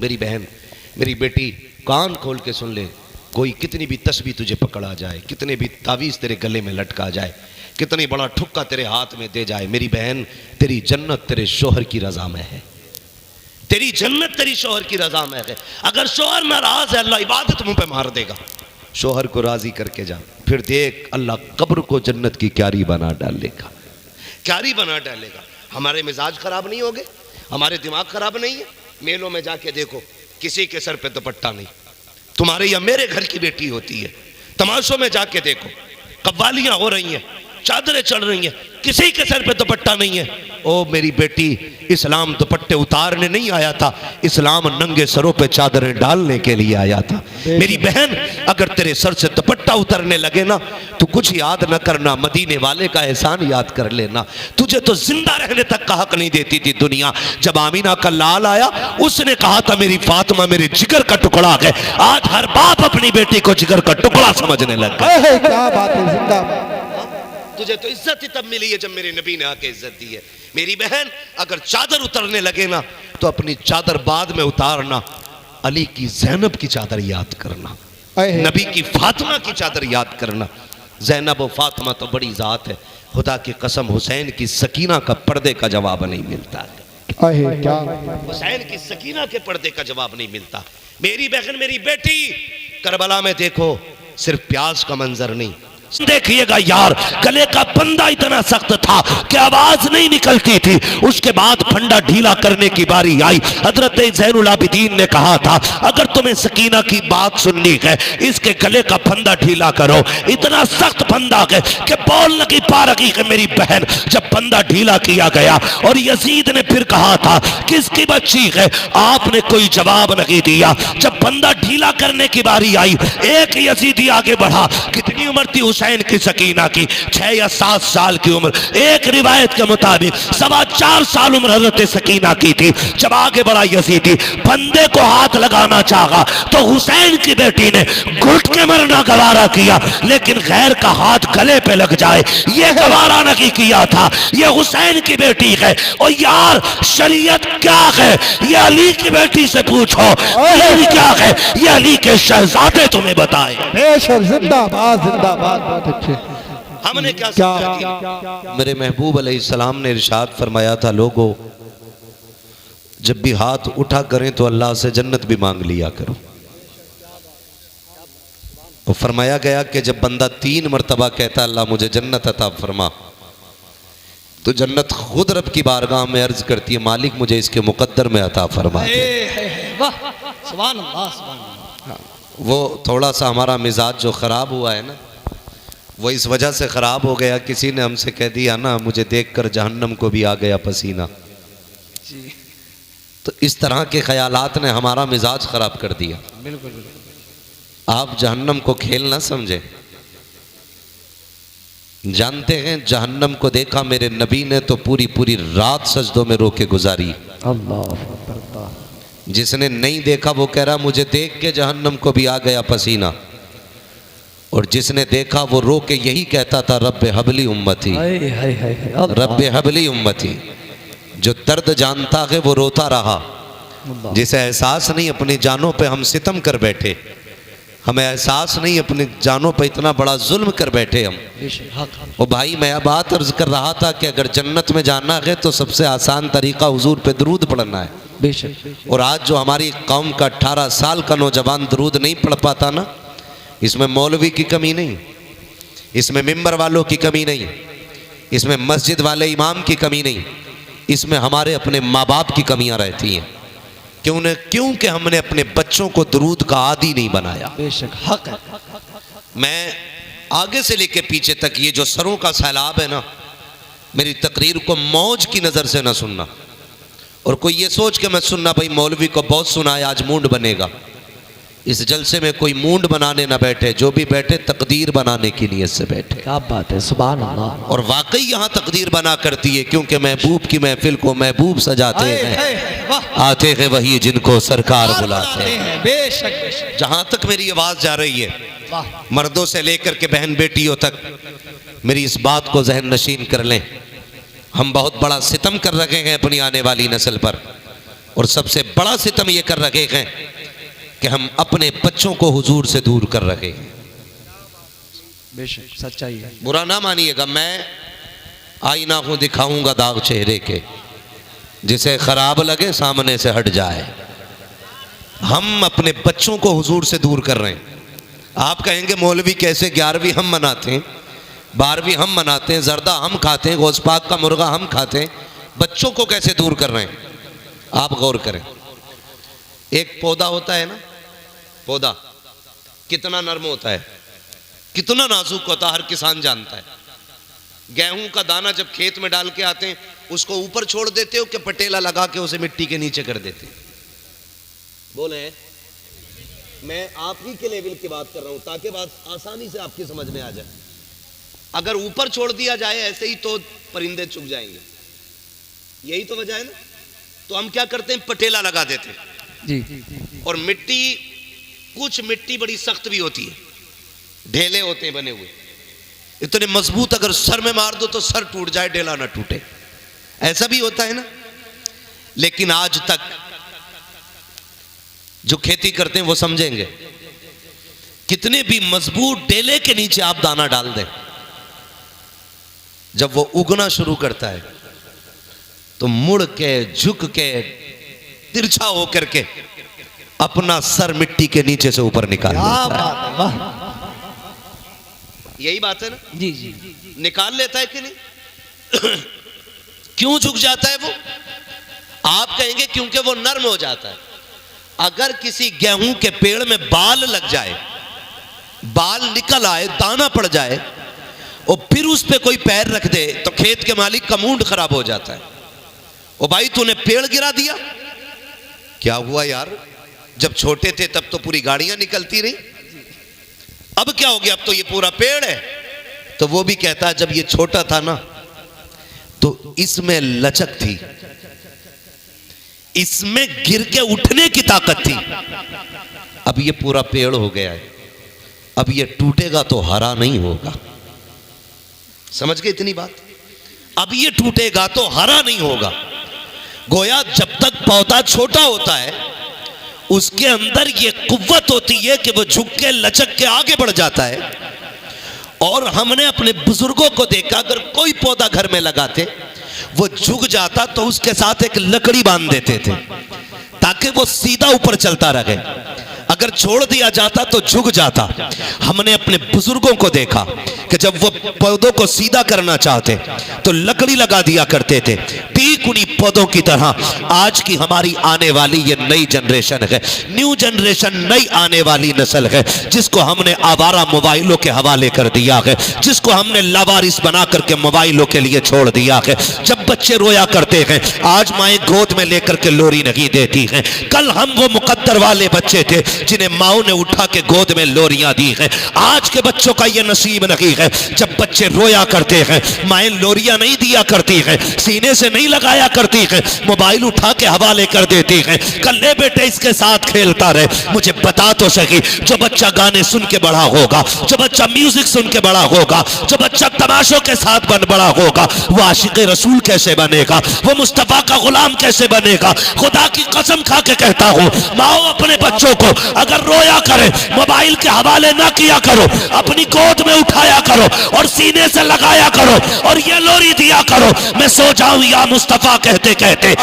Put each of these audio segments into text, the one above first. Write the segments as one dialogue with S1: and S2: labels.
S1: मेरी बहन, मेरी बेटी, कान खोल के सुन ले। कोई कितनी भी तस्बीह तुझे पकड़ा जाए, कितने भी तावीज़ तेरे गले में लटका जाए, कितनी बड़ा ठुक्का तेरे हाथ में दे जाए, मेरी बहन तेरी जन्नत तेरे शोहर की रजा में है। तेरी जन्नत तेरी शोहर की रजा में है। अगर शोहर नाराज है, अल्लाह इबादत मुंह पे मार देगा। शोहर को राजी करके जा, फिर देख अल्लाह कब्र को जन्नत की क्यारी बना डालेगा, क्यारी बना डालेगा। हमारे मिजाज खराब नहीं हो गए, हमारे दिमाग खराब नहीं है। मेलों में जाके देखो, किसी के सर पे दुपट्टा नहीं। तुम्हारे या मेरे घर की बेटी होती है, तमाशों में जाके देखो, कव्वालियां हो रही हैं, चादरें चढ़ रही हैं, किसी के सर पे दुपट्टा नहीं है। ओ मेरी बेटी, इस्लाम दुपट्टे उतारने नहीं आया था, इस्लाम नंगे सरों पे चादरें डालने के लिए आया था। मेरी बहन, अगर तेरे सर से दुपट्टा उतरने लगे ना, तो कुछ याद न करना, मदीने वाले का एहसान याद कर लेना। तुझे तो जिंदा रहने तक का हक नहीं देती थी दुनिया। जब आमीना का लाल आया, उसने कहा था मेरी फातिमा मेरे जिगर का टुकड़ा है। आज हर बाप अपनी बेटी को जिगर का टुकड़ा समझने लग गया।
S2: क्या बात है, जिंदा।
S1: तुझे तो इज्जत ही तब मिली है जब मेरे नबी ने आके इज्जत दी है। मेरी बहन, अगर चादर उतरने लगे ना, तो अपनी चादर बाद में उतारना। अली की ज़ैनब की चादर याद करना, नबी की फातिमा की चादर याद करना। ज़ैनब और फातिमा तो बड़ी ज़ात है, खुदा की कसम हुसैन की सकीना का पर्दे का जवाब नहीं मिलता है।
S2: क्या
S1: हुसैन की सकीना के पर्दे का जवाब नहीं मिलता। मेरी बहन, मेरी बेटी, करबला में देखो, सिर्फ प्याज का मंजर नहीं, देखिएगा यार, गले का फंदा इतना सख्त था कि आवाज नहीं निकलती थी। उसके बाद फंदा ढीला करने की बारी आई। हजरत ज़ैनुल आबिदीन ने कहा था, अगर तुम्हें सकीना की बात सुननी है, इसके गले का फंदा ढीला करो। इतना सख्त फंदा है कि बोल नहीं पा रही है मेरी बहन। जब फंदा ढीला किया गया और यजीद ने फिर कहा था, किसकी बच्ची है? आपने कोई जवाब नहीं दिया। जब फंदा ढीला करने की बारी आई, एक यजीदी आगे बढ़ा। कितनी उम्र थी हुसैन की सकीना की? 6 या 7 साल की उम्र। एक रिवायत के मुताबिक 4.25 साल उम्र हजरत सकीना की थी। जब आगे बढ़ा यजीदी, फंदे को हाथ लगाना चाहा तो हुसैन की बेटी ने घुट के मरना गवारा किया, लेकिन गैर का हाथ गले पे लग जाए ये गवारा नहीं किया था। ये हुसैन की बेटी है। और यार, शरीयत क्या है ये अली की बेटी से पूछो। ये क्या है ये अली के शहजादे तुम्हें बताए।
S2: बेशक, जिंदाबाद जिंदाबाद। बहुत अच्छे।
S1: हमने क्या समझा? मेरे महबूब अलैहिस्सलाम ने इरशाद फरमाया था, लोगों जब भी हाथ उठा करें तो अल्लाह से जन्नत भी मांग लिया करो। तो फरमाया गया कि जब बंदा 3 मरतबा कहता अल्लाह मुझे जन्नत अता फरमा, तो जन्नत खुद रब की बारगाह में अर्ज करती है, मालिक मुझे इसके मुकद्दर में अता फरमा दे।
S3: सुभान अल्लाह, सुभान अल्लाह।
S1: वो थोड़ा सा हमारा मिजाज जो ख़राब हुआ है ना, वो इस वजह से ख़राब हो गया, किसी ने हमसे कह दिया ना, मुझे देखकर जहन्नम को भी आ गया पसीना। तो इस तरह के ख्यालात ने हमारा मिजाज ख़राब कर दिया।
S3: बिल्कुल।
S1: आप जहन्नम को खेल ना समझे। जानते हैं, जहन्नम को देखा मेरे नबी ने तो पूरी पूरी रात सजदों में रो के गुजारी।
S2: अल्लाह।
S1: जिसने नहीं देखा वो कह रहा मुझे देख के जहन्नम को भी आ गया पसीना, और जिसने देखा वो रो के यही कहता था, रब्बे हबली उम्मती, रब्बे हबली उम्मती। जो दर्द जानता है वो रोता रहा, जिसे एहसास नहीं अपनी जानों पे हम सितम कर बैठे, हमें एहसास नहीं अपनी जानों पे इतना बड़ा जुल्म कर बैठे हम। ओ भाई, मैं बात अर्ज कर रहा था कि अगर जन्नत में जाना है तो सबसे आसान तरीका हुजूर पे दरूद पढ़ना है।
S3: बेशक।
S1: और आज जो हमारी कौम का 18 साल का नौजवान दरूद नहीं पढ़ पाता ना, इसमें मौलवी की कमी नहीं, इसमें मिंबर वालों की कमी नहीं, इसमें मस्जिद वाले इमाम की कमी नहीं, इसमें हमारे अपने माँ बाप की कमियां रहती हैं। क्योंकि हमने अपने बच्चों को दरूद का आदी नहीं बनाया।
S3: बेशक, हक है।
S1: मैं आगे से लेके पीछे तक ये जो सरों का सैलाब है ना, मेरी तकरीर को मौज की नज़र से ना सुनना, और कोई ये सोच के मत सुनना भाई मौलवी को बहुत सुना है आज मूड बनेगा। इस जलसे में कोई मूड बनाने ना बैठे, जो भी बैठे तकदीर बनाने की नीयत से बैठे।
S3: क्या बात है, सुभान अल्लाह।
S1: और वाकई यहाँ तकदीर बना करती है, क्योंकि महबूब की महफिल को महबूब सजाते हैं, आते हैं वही जिनको सरकार बुलाते हैं।
S3: बेशक।
S1: जहाँ तक मेरी आवाज़ जा रही है, मर्दों से लेकर के बहन बेटियों तक, मेरी इस बात को जहन नशीन कर लें, हम बहुत बड़ा सितम कर रखे हैं अपनी आने वाली नस्ल पर। और सबसे बड़ा सितम ये कर रखे हैं कि हम अपने बच्चों को हुजूर से दूर कर रखे हैं।
S3: बेशक सच्चाई है।
S1: बुरा ना मानिएगा, मैं आईना को दिखाऊंगा दाग चेहरे के, जिसे खराब लगे सामने से हट जाए। हम अपने बच्चों को हुजूर से दूर कर रहे हैं। आप कहेंगे मौलवी कैसे, 11वीं हम मनाते हैं, 12वीं हम मनाते हैं, जर्दा हम खाते हैं, गौस पाक का मुर्गा हम खाते हैं, बच्चों को कैसे दूर कर रहे हैं? आप गौर करें। एक पौधा होता है ना, पौधा कितना नर्म होता है, कितना नाजुक होता है, हर किसान जानता है। गेहूं का दाना जब खेत में डाल के आते हैं, उसको ऊपर छोड़ देते हो कि पटेला लगा के उसे मिट्टी के नीचे कर देते? बोले, मैं आप ही के लेवल की बात कर रहा हूं ताकि बात आसानी से आपकी समझ में आ जाए। अगर ऊपर छोड़ दिया जाए ऐसे ही तो परिंदे चुग जाएंगे, यही तो वजह है ना। तो हम क्या करते हैं, पटेला लगा देते हैं
S3: जी।
S1: और मिट्टी, कुछ मिट्टी बड़ी सख्त भी होती है, ढेले होते हैं बने हुए, इतने मजबूत, अगर सर में मार दो तो सर टूट जाए, ढेला ना टूटे, ऐसा भी होता है ना। लेकिन आज तक जो खेती करते हैं वो समझेंगे, कितने भी मजबूत ढेले के नीचे आप दाना डाल दें, जब वो उगना शुरू करता है तो मुड़ के, झुक के, तिरछा होकर के अपना सर मिट्टी के नीचे से ऊपर निकाल
S3: क्या
S1: लेता है।
S3: बात है, वाह।
S1: यही बात है ना,
S3: जी जी।
S1: निकाल लेता है कि नहीं? क्यों झुक जाता है वो? आप कहेंगे क्योंकि वो नर्म हो जाता है। अगर किसी गेहूं के पेड़ में बाल लग जाए, बाल निकल आए, दाना पड़ जाए और फिर उस पे कोई पैर रख दे तो खेत के मालिक का मूड खराब हो जाता है। ओ भाई, तूने पेड़ गिरा दिया, क्या हुआ यार? जब छोटे थे तब तो पूरी गाड़ियां निकलती रही, अब क्या हो गया? अब तो ये पूरा पेड़ है। तो वो भी कहता है, जब ये छोटा था ना तो इसमें लचक थी, इसमें गिर के उठने की ताकत थी, अब ये पूरा पेड़ हो गया है, अब ये टूटेगा तो हरा नहीं होगा। समझ गए इतनी बात? अब ये टूटेगा तो हरा नहीं होगा। गोया जब तक पौधा छोटा होता है उसके अंदर ये कुव्वत होती है कि वो झुक के, लचक के आगे बढ़ जाता है। और हमने अपने बुजुर्गों को देखा, अगर कोई पौधा घर में लगाते, वो झुक जाता तो उसके साथ एक लकड़ी बांध देते थे ताकि वो सीधा ऊपर चलता रहे। अगर छोड़ दिया जाता तो झुक जाता। हमने अपने बुजुर्गों को देखा कि जब वो पौधों को सीधा करना चाहते तो लकड़ी लगा दिया करते थे। ठीक उन्हीं पौधों की तरह आज की हमारी आने वाली ये नई जनरेशन है, न्यू जनरेशन, नई आने वाली नस्ल है, जिसको हमने आवारा मोबाइलों के हवाले कर दिया है, जिसको हमने लावारिस बना करके मोबाइलों के लिए छोड़ दिया है। जब बच्चे रोया करते हैं, आज माएं गोद में लेकर के लोरी नहीं देती हैं। कल हम वो मुकद्दर वाले बच्चे थे जिन्हें माओ ने उठा के गोद में लोरियां दी हैं। आज के बच्चों का ये नसीब नहीं है। जब बच्चे रोया करते हैं, माएं लोरियां नहीं दिया करती हैं, सीने से नहीं लगाया करती हैं, मोबाइल उठा के हवाले कर देती हैं। कल ले बेटे इसके साथ खेलता रहे। मुझे बता तो सही, जो बच्चा गाने सुन के बड़ा होगा, जो बच्चा म्यूजिक सुन के बड़ा होगा, जो बच्चा तमाशों के साथ बड़ा होगा, वो आशिक रसूल कैसे बनेगा? वो मुस्तफा का गुलाम कैसे बनेगा? खुदा की कसम खा के कहता हूं, माओ अपने बच्चों को अगर रोया करे, मोबाइल के हवाले ना किया करो, अपनी गोद में उठाया करो और सीने से लगाया करो और ये लोरी दिया करो। मैं सो जाऊं या मुस्तफा कहते कहते,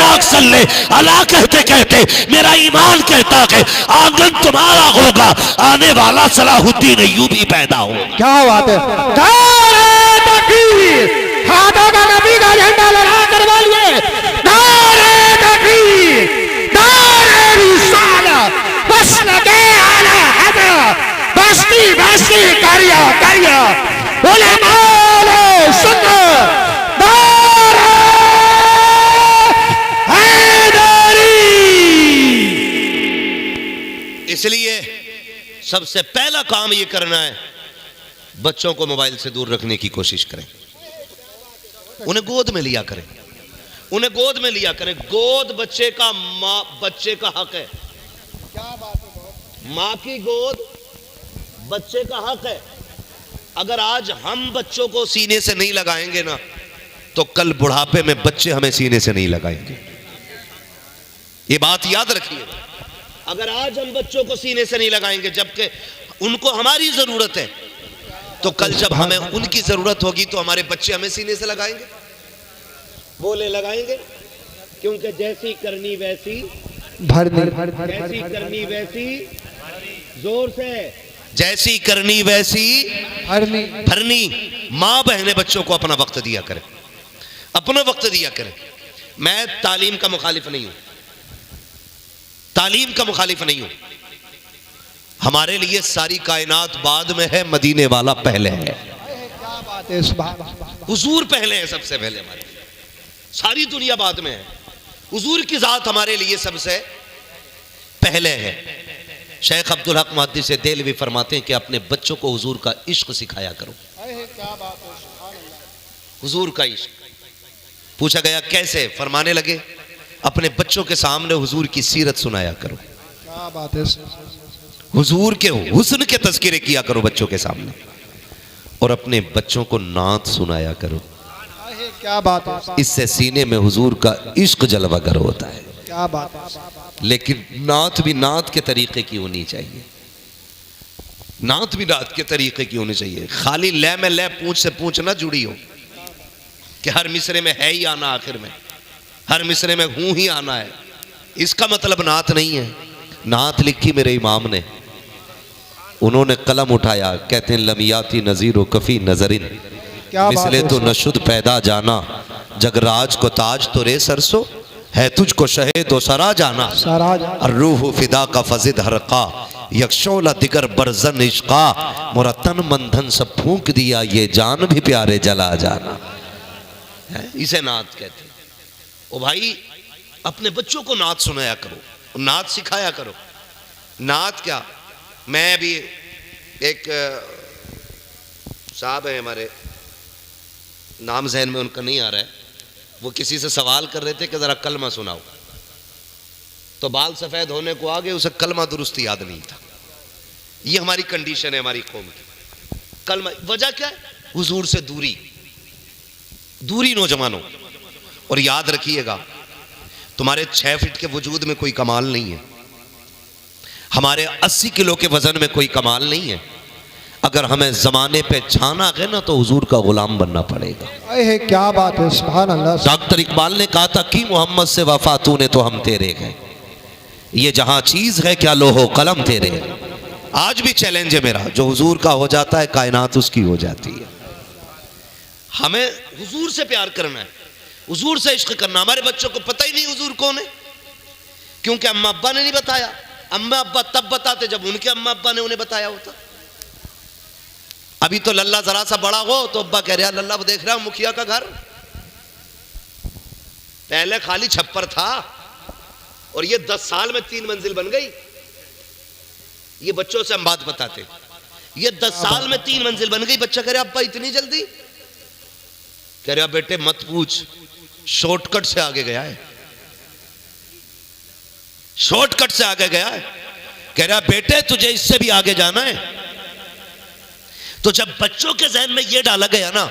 S1: आग सल्ले अला कहते कहते, मेरा ईमान कहता है आंगन तुम्हारा होगा, आने वाला सलाहुद्दीन अय्यूबी पैदा हो।
S2: क्या बात है? नारे तकबीर, हाथों का नबी का झंडा लगा कर बोलिए, नारे तकबीर, नारे रिसालत, बस लगे आला हज़रत, बस्ती बस्ती करिया करिया, बोले मौले सुन्नत, नारे हैदरी।
S1: इसलिए सबसे पहला काम ये करना है, बच्चों को मोबाइल से दूर रखने की कोशिश करें। उन्हें गोद में लिया करें, उन्हें गोद में लिया करें। गोद बच्चे का, माँ बच्चे का हक है। माँ की गोद बच्चे का हक है। अगर आज हम बच्चों को सीने से नहीं लगाएंगे ना, तो कल बुढ़ापे में बच्चे हमें सीने से नहीं लगाएंगे। ये बात याद रखिए। अगर आज हम बच्चों को सीने से नहीं लगाएंगे जबकि उनको हमारी जरूरत है, तो कल जब हमें उनकी जरूरत होगी तो हमारे बच्चे हमें सीने से लगाएंगे, बोले लगाएंगे। क्योंकि जैसी करनी वैसी
S2: भरनी,
S1: जैसी करनी वैसी जोर से, जैसी करनी वैसी
S2: भरनी।
S1: भरनी। माँ बहने बच्चों को अपना वक्त दिया करें, अपना वक्त दिया करें। मैं तालीम का मुखालिफ नहीं हूं, तालीम का मुखालिफ नहीं हूं। हमारे लिए सारी कायनात बाद में है, मदीने वाला पहले है।
S2: क्या बात है, सुभान।
S1: हुजूर पहले है, सबसे पहले हमारे लिए। सारी दुनिया बाद में है, हुजूर की जात हमारे लिए सबसे पहले है। शेख अब्दुल हक मुहद्दिस देलवी फरमाते हैं कि अपने बच्चों को हुजूर का इश्क सिखाया करो।
S2: क्या बात है, सुभान अल्लाह।
S1: हुजूर का इश्क। पूछा गया कैसे? फरमाने लगे अपने बच्चों के सामने हुजूर की सीरत सुनाया करो,
S2: क्या बात है,
S1: हुजूर के हुस्न के तज़किरे किया करो बच्चों के सामने, और अपने बच्चों को नात सुनाया करो।
S2: क्या बात है,
S1: इससे सीने में हुजूर का इश्क जलवागर होता है।
S2: क्या बात है।
S1: लेकिन नात भी नात के तरीके की होनी चाहिए, नात भी नात के तरीके की होनी चाहिए। खाली लय में लय, पूंछ से पूंछ ना जुड़ी हो कि हर मिसरे में है ही आना, आखिर में हर मिसरे में हूं ही आना है, इसका मतलब नात नहीं है। नात लिखी मेरे इमाम ने, उन्होंने कलम उठाया, कहते हैं लमियाती नजीर कफी नजरिन, मिसले तो नशुद पैदा जाना, जगराज को ताज तो रे सरसो, है तुझको शहे तो सरा जाना, रूह फिदा का फजिद हरका, यक्षोला दिगर बरजन इश्का, मोरा तन मंधन सब फूंक दिया, ये जान भी प्यारे जला जाना। इसे नात कहते हैं। ओ भाई, अपने बच्चों को नात सुनाया करो, नात सिखाया करो। नात क्या, मैं भी एक साहब है हमारे, नाम जहन में उनका नहीं आ रहा है, वो किसी से सवाल कर रहे थे कि जरा कलमा सुनाओ, तो बाल सफेद होने को आगे उसे कलमा दुरुस्त याद नहीं था। ये हमारी कंडीशन है हमारी कौम की। कलमा, वजह क्या है? हुजूर से दूरी, दूरी नौजवानों। और याद रखिएगा, तुम्हारे 6 फीट के वजूद में कोई कमाल नहीं है, हमारे 80 किलो के वजन में कोई कमाल नहीं है। अगर हमें जमाने पे छाना है ना, तो हुजूर का गुलाम बनना पड़ेगा।
S2: क्या बात है, सुभान अल्लाह।
S1: डॉक्टर इकबाल ने कहा था कि मोहम्मद से वफा तूने तो हम तेरे गए, ये जहां चीज है क्या लोहो कलम तेरे। आज भी चैलेंज है मेरा, जो हुजूर का हो जाता है कायनात उसकी हो जाती है। हमें हुजूर से प्यार करना है, हुजूर से इश्क करना। हमारे बच्चों को पता ही नहीं हुजूर कौन है, क्योंकि अम्मा अब्बा ने नहीं बताया। अम्मा अब्बा तब बताते जब उनके अम्मा अब्बा ने उन्हें बताया होता। अभी तो लल्ला जरा सा बड़ा हो तो अब्बा कह रहा लल्ला वो देख रहा मुखिया का घर, पहले खाली छप्पर था और ये 10 साल में 3 मंजिल बन गई। ये बच्चों से हम बात बताते, ये 10 साल में 3 मंजिल बन गई। बच्चा कह रहा अब्बा इतनी जल्दी? कह रहा बेटे मत पूछ, शॉर्टकट से आगे गया है, शॉर्टकट से आगे गया है। कह रहा बेटे तुझे इससे भी आगे जाना है। तो जब बच्चों के जहन में यह डाला गया ना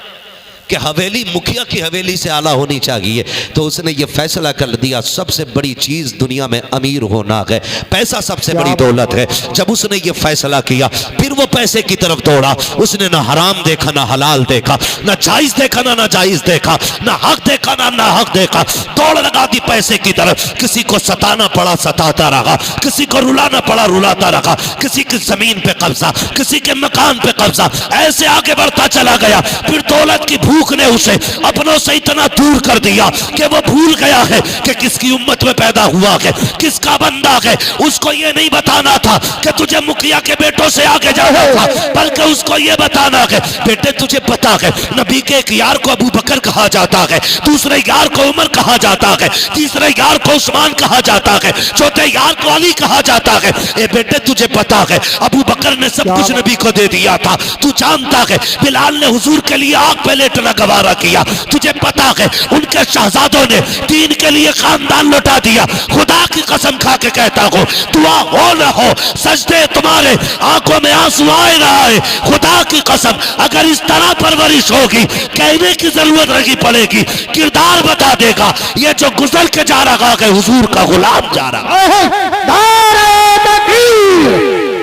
S1: कि हवेली मुखिया की हवेली से आला होनी चाहिए, तो उसने ये फैसला कर दिया सबसे बड़ी चीज दुनिया में अमीर होना है, पैसा सबसे बड़ी दौलत है। जब उसने ये फैसला किया, फिर वो पैसे की तरफ दौड़ा। उसने ना हराम देखा ना हलाल देखा, ना जायज देखा ना नाजायज देखा, ना हक देखा ना नाहक देखा, दौड़ लगा दी पैसे की तरफ। किसी को सताना पड़ा सताता रहा, किसी को रुलाना पड़ा रुलाता रहा, किसी की जमीन पे कब्जा, किसी के मकान पे कब्जा, ऐसे आगे बढ़ता चला गया। फिर दौलत की भूख ने उसे अपनों से इतना दूर कर दिया कि वो भूल गया है कि किसकी उम्मत में पैदा हुआ है, किसका बंदा है। उसको ये नहीं बताना था कि तुझे मुखिया के बेटों से आगे जाना था, बल्कि उसको ये बताना है बेटे तुझे पता है नबी के एक यार को अबू बकर कहा जाता है, दूसरे यार को उमर कहा जाता है, तीसरे यार को उस्मान कहा जाता है, चौथे यार को अली कहा जाता है। ए बेटे तुझे पता है अबू बकर ने सब कुछ नबी को दे दिया था, तू जानता है बिलाल ने हुजूर के लिए आग पे लेट ना गवारा किया। तुझे पता है उनके शहजादों ने दीन के लिए खानदान लौटा दिया। खुदा की कसम खा के कहता हूं, दुआ हो ना हो, सजदे तुम्हारे आंखों में आंसू आए ना आए, खुदा की कसम अगर इस तरह परवरिश होगी कहने की जरूरत नहीं पड़ेगी, किरदार बता देगा। ये जो गुजर के जा रहा है हुजूर का गुलाम जा रहा है।
S2: दारे तकबीर,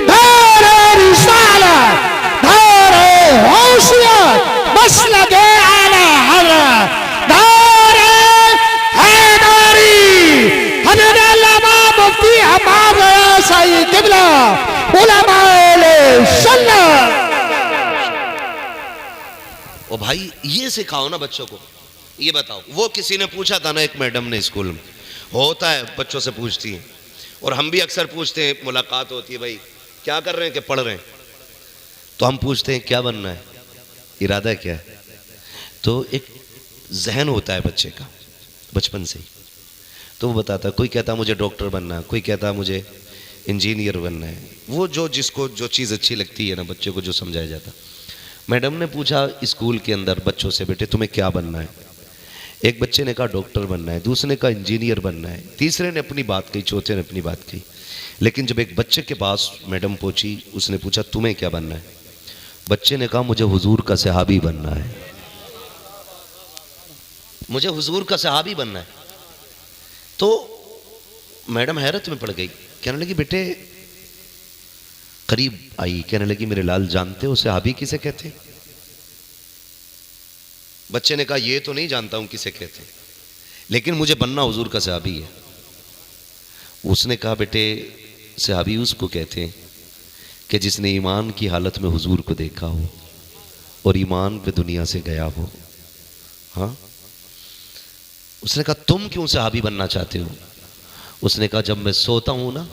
S2: दारे रिसालत, दारे होशियत, मसलके आला हज़रत, दारे हैदरी, हज़रत अल्लामा मुफ्ती हमाद सईद किबला, उलमाए सुन्नत।
S1: ओ भाई ये सिखाओ ना बच्चों को। ये बताओ, वो किसी ने पूछा था ना, एक मैडम ने स्कूल में, होता है बच्चों से पूछती हैं और हम भी अक्सर पूछते हैं, मुलाकात होती है, भाई क्या कर रहे हैं कि पढ़ रहे हैं, तो हम पूछते हैं क्या बनना है, इरादा क्या है। तो एक जहन होता है बच्चे का बचपन से ही, तो वो बताता है, कोई कहता मुझे डॉक्टर बनना है, कोई कहता मुझे इंजीनियर बनना है। वो जो जिसको जो चीज़ अच्छी लगती है ना, बच्चे को जो समझाया जाता। मैडम ने पूछा स्कूल के अंदर बच्चों से, बेटे तुम्हें क्या बनना है। एक बच्चे ने कहा डॉक्टर बनना है, दूसरे ने कहा इंजीनियर बनना है, तीसरे ने अपनी बात कही, चौथे ने अपनी बात कही। लेकिन जब एक बच्चे के पास मैडम पहुंची, उसने पूछा तुम्हें क्या बनना है। बच्चे ने कहा मुझे हुजूर का सहाबी बनना है, मुझे हुजूर का सहाबी बनना है। तो मैडम हैरत में पड़ गई, कहने लगी बेटे, करीब आई, कहने लगी मेरे लाल जानते हो सहाबी किसे कहते हैं। बच्चे ने कहा ये तो नहीं जानता हूं किसे कहते हैं, लेकिन मुझे बनना हुजूर का सहाबी है। उसने कहा बेटे सहाबी उसको कहते हैं कि जिसने ईमान की हालत में हुजूर को देखा हो और ईमान पे दुनिया से गया हो। हाँ, उसने कहा तुम क्यों सहाबी बनना चाहते हो। उसने कहा जब मैं सोता हूं ना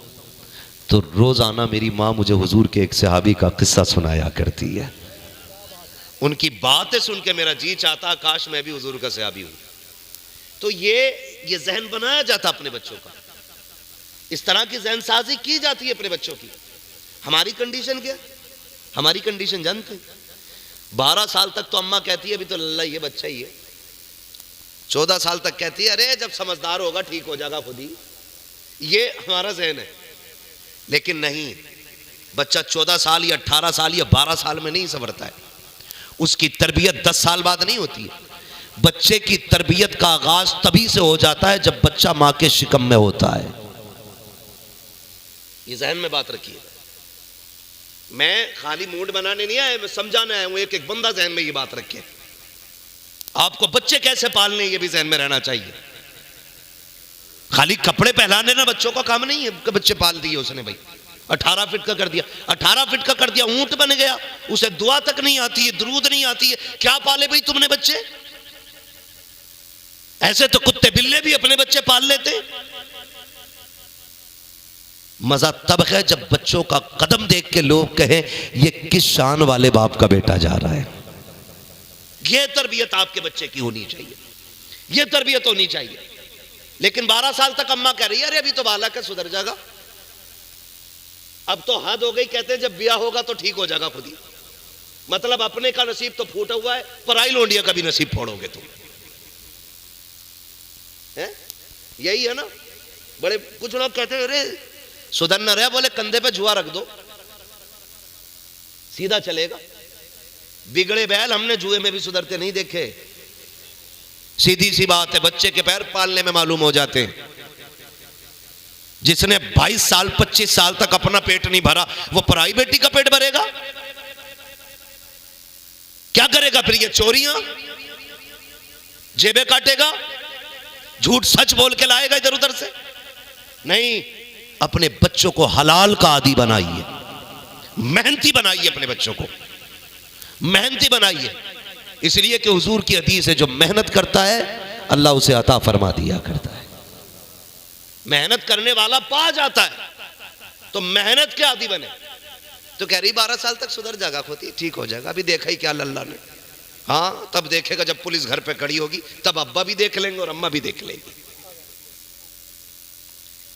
S1: तो रोजाना मेरी माँ मुझे हुजूर के एक सहाबी का किस्सा सुनाया करती है, उनकी बातें सुन के मेरा जी चाहता काश मैं भी हुजूर का सहाबी हूं। तो ये जहन बनाया जाता अपने बच्चों का, इस तरह की जहन साजी की जाती है अपने बच्चों की। हमारी कंडीशन क्या, हमारी कंडीशन जानते हैं, 12 साल तक तो अम्मा कहती है अभी तो लल्ला ये बच्चा ही है, 14 साल तक कहती है अरे जब समझदार होगा ठीक हो जाएगा खुद ही। ये हमारा जहन है। लेकिन नहीं, बच्चा 14 साल या 18 साल या 12 साल में नहीं संवरता है, उसकी तरबियत 10 साल बाद नहीं होती है। बच्चे की तरबियत का आगाज तभी से हो जाता है जब बच्चा मां के शिकम में होता है। ये जहन में बात रखिए। मैं खाली मूड बनाने नहीं आया, मैं समझाने आया हूं। एक एक बंदा जहन में ये बात रखे। आपको बच्चे कैसे पालने ये भी जहन में रहना चाहिए। खाली कपड़े पहनाने ना बच्चों का काम नहीं है कि बच्चे पाल दिए उसने, भाई 18 फीट का कर दिया, 18 फीट का कर दिया, ऊंट बन गया, उसे दुआ तक नहीं आती है, दुरूद नहीं आती है, क्या पाले भाई तुमने बच्चे। ऐसे तो कुत्ते बिल्ले भी अपने बच्चे पाल लेते। मजा तब है जब बच्चों का कदम देख के लोग कहें ये किस शान वाले बाप का बेटा जा रहा है। यह तरबियत आपके बच्चे की होनी चाहिए, यह तरबियत होनी चाहिए। लेकिन 12 साल तक अम्मा कह रही है अरे अभी तो बालक है सुधर जाएगा, अब तो हद हो गई, कहते हैं जब ब्याह होगा तो ठीक हो जाएगा खुद ही। मतलब अपने का नसीब तो फूटा हुआ है, पराई लोंडिया का भी नसीब फोड़ोगे तुम, है? यही है ना। बड़े कुछ लोग कहते हैं अरे सुधर न रहे, बोले कंधे पे जुआ रख दो सीधा चलेगा। बिगड़े बैल हमने जुए में भी सुधरते नहीं देखे। सीधी सी बात है, बच्चे के पैर पालने में मालूम हो जाते हैं। जिसने 22 साल 25 साल तक अपना पेट नहीं भरा वो पराई बेटी का पेट भरेगा, क्या करेगा फिर। ये चोरियां, जेबें काटेगा, झूठ सच बोल के लाएगा इधर उधर से। नहीं, अपने बच्चों को हलाल का आदी बनाइए, मेहनती बनाइए, अपने बच्चों को मेहनती बनाइए। इसलिए कि हुजूर की हदीस है जो मेहनत करता है अल्लाह उसे अता फरमा दिया करता है। मेहनत करने वाला पा जाता है, तो मेहनत के आदी बने। तो कह रही 12 साल तक सुधर जाएगा खुद ही, ठीक हो जाएगा। अभी देखा ही क्या लल्ला ने। हाँ, तब देखेगा जब पुलिस घर पे खड़ी होगी, तब अब्बा भी देख लेंगे और अम्मा भी देख लेंगी।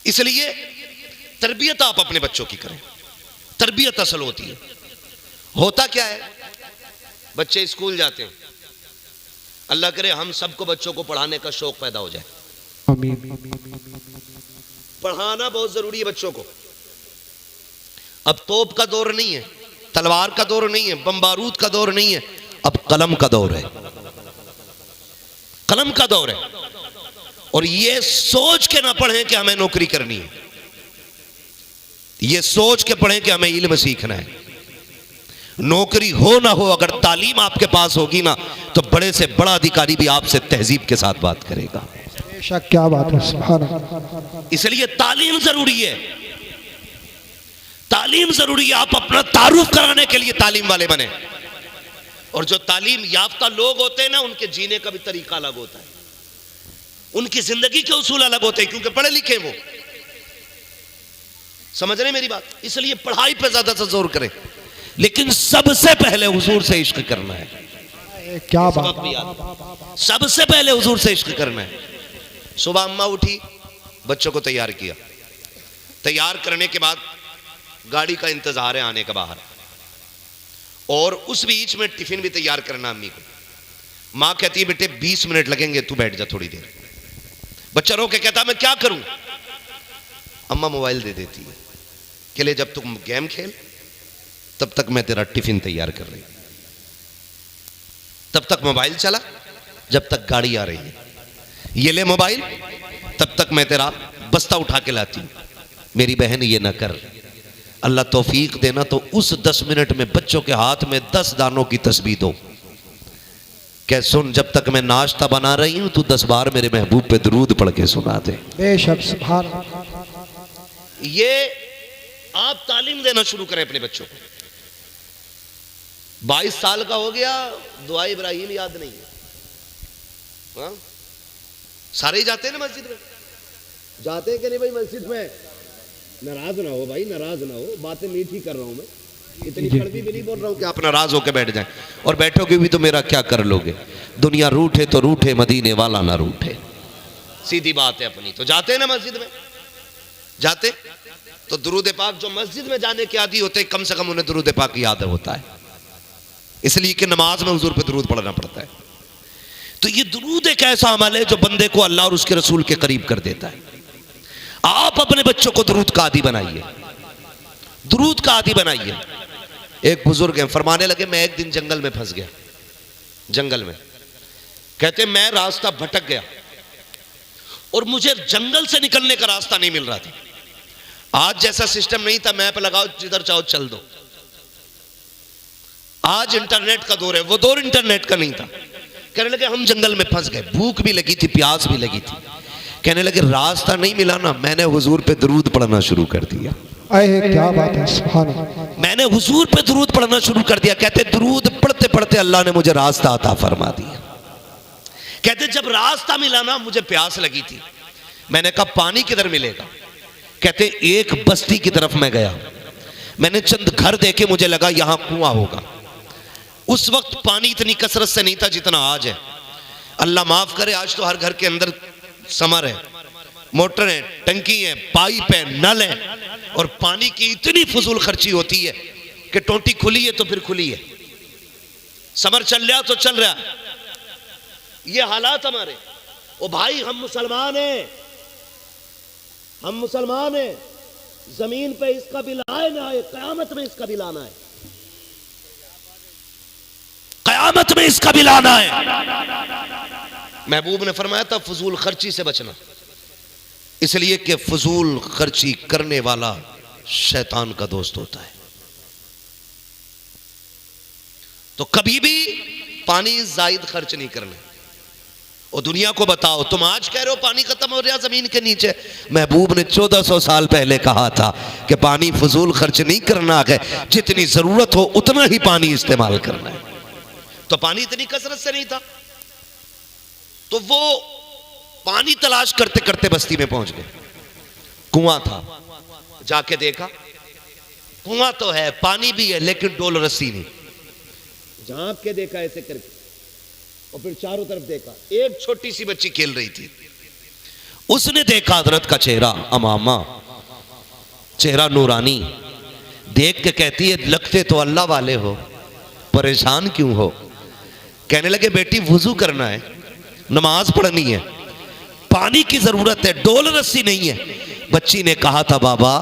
S1: इसलिए तरबियत आप अपने बच्चों की करें, तरबियत असल होती है। होता क्या है, बच्चे स्कूल जाते हैं, अल्लाह करे हम सबको बच्चों को पढ़ाने का शौक पैदा हो जाए।
S2: आमीन।
S1: पढ़ाना बहुत जरूरी है बच्चों को। अब तोप का दौर नहीं है, तलवार का दौर नहीं है, बम बारूद का दौर नहीं है, अब कलम का दौर है। कलम का दौर है। और ये सोच के ना पढ़ें कि हमें नौकरी करनी है, ये सोच के पढ़ें कि हमें इल्म सीखना है। नौकरी हो ना हो, अगर तालीम आपके पास होगी ना, तो बड़े से बड़ा अधिकारी भी आपसे तहजीब के साथ बात करेगा।
S2: बेशक, क्या बात है, सुभान अल्लाह।
S1: इसलिए तालीम जरूरी है, तालीम जरूरी है। आप अपना तारुफ कराने के लिए तालीम वाले बने। और जो तालीम याफ्ता लोग होते हैं ना, उनके जीने का भी तरीका अलग होता है, उनकी जिंदगी के उसूल अलग होते हैं, क्योंकि पढ़े लिखे वो। समझ रहे मेरी बात? इसलिए पढ़ाई पे ज्यादा से जोर करें, लेकिन सबसे पहले हुजूर से इश्क करना है।
S2: क्या
S1: सबक भी याद, सबसे पहले हुजूर से इश्क करना है। सुबह अम्मा उठी, बच्चों को तैयार किया, तैयार करने के बाद गाड़ी का इंतजार है आने का बाहर, और उस बीच में टिफिन भी तैयार करना अम्मी को। माँ कहती है बेटे 20 मिनट लगेंगे, तू बैठ जा थोड़ी देर। बच्चा रो के कहता मैं क्या करूं? अम्मा मोबाइल दे देती है कि ले, जब तुम गेम खेल तब तक मैं तेरा टिफिन तैयार कर रही, तब तक मोबाइल चला, जब तक गाड़ी आ रही है, ये ले मोबाइल, तब तक मैं तेरा बस्ता उठा के लाती हूं। मेरी बहन ये ना कर। अल्लाह तौफीक देना तो उस 10 मिनट में बच्चों के हाथ में 10 दानों की तस्बीह दो। कह सुन, जब तक मैं नाश्ता बना रही हूं, तू 10 बार मेरे महबूब पे दरूद पढ़ के सुना दे।
S2: बेशक, सुभान।
S1: ये आप तालीम देना शुरू करें अपने बच्चों को। 22 साल का हो गया, दुआ इब्राहिम याद नहीं है। हाँ? सारे ही जाते हैं ना मस्जिद में? जाते हैं कि नहीं भाई मस्जिद में? नाराज ना हो भाई, नाराज ना हो, बातें मीठी कर रहा हूं मैं, इतनी कड़वी भी नहीं बोल रहा हूं कि आप नाराज होकर बैठ जाएं। और बैठोगे भी तो मेरा क्या कर लोगे? दुनिया रूठे तो रूठे, मदीने वाला ना रूठे, सीधी बात है अपनी। तो जाते हैं ना मस्जिद में? जाते तो दुरूद पाक, जो मस्जिद में जाने के आदी होते हैं, कम से कम उन्हें दुरूद पाक याद होता है, इसलिए कि नमाज में हुजूर पे दुरूद पढ़ना पड़ता है। तो ये दुरूद एक ऐसा अमल है जो बंदे को अल्लाह और उसके रसूल के करीब कर देता है। आप अपने बच्चों को दुरूद का आदी बनाइए, दुरूद का आदी बनाइए। एक बुजुर्ग हैं, फरमाने लगे मैं एक दिन जंगल में फंस गया। जंगल में कहते मैं रास्ता भटक गया और मुझे जंगल से निकलने का रास्ता नहीं मिल रहा था। आज जैसा सिस्टम नहीं था, मैप लगाओ जिधर चाहो चल दो। आज इंटरनेट का दौर है, वो दौर इंटरनेट का नहीं था। कहने लगे हम जंगल में फंस गए, भूख भी लगी थी, प्यास भी लगी थी। कहने लगे रास्ता नहीं मिला ना, मैंने हुजूर पे दरूद पढ़ना शुरू कर दिया।
S2: क्या बात है, सुभान अल्लाह।
S1: मैंने हुजूर पे दरूद पढ़ना शुरू कर दिया। कहते दरूद पढ़ते पढ़ते अल्लाह ने मुझे रास्ता अता फरमा दिया। कहते जब रास्ता मिला ना, मुझे प्यास लगी थी, मैंने कहा पानी किधर मिलेगा? कहते एक बस्ती की तरफ मैं गया, मैंने चंद घर देखे, मुझे लगा यहां कुआं होगा। उस वक्त पानी इतनी कसरत से नहीं था जितना आज है। अल्लाह माफ करे, आज तो हर घर के अंदर समर है, मोटर है, टंकी है, पाइप है, नल है, और पानी की इतनी फजूल खर्ची होती है कि टोटी खुली है तो फिर खुली है, समर चल रहा तो चल रहा। ये हालात हमारे। ओ भाई हम मुसलमान हैं, हम मुसलमान हैं, जमीन पे इसका बिल आए ना आए, कयामत में इसका बिल आना है, कयामत में इसका बिल आना है। महबूब ने फरमाया था फजूल खर्ची से बचना, इसलिए कि फजूल खर्ची करने वाला शैतान का दोस्त होता है। तो कभी भी पानी जायद खर्च नहीं करना। और दुनिया को बताओ, तुम आज कह रहे हो पानी खत्म हो रहा जमीन के नीचे, महबूब ने 1400 साल पहले कहा था कि पानी फजूल खर्च नहीं करना है, जितनी जरूरत हो उतना ही पानी इस्तेमाल करना है। तो पानी इतनी कसरत से नहीं था, तो वो पानी तलाश करते करते बस्ती में पहुंच गए। कुआं था, जाके देखा कुआं तो है, पानी भी है, लेकिन डोल रस्सी नहीं। झांक के देखा ऐसे करके, और फिर चारों तरफ देखा, एक छोटी सी बच्ची खेल रही थी। उसने देखा हजरत का चेहरा अमामा, चेहरा नूरानी, देख के कहती है लगते तो अल्लाह वाले हो, परेशान क्यों हो? कहने लगे बेटी वुजू करना है, नमाज पढ़नी है, पानी की जरूरत है, डोल रस्सी नहीं है। बच्ची ने कहा था बाबा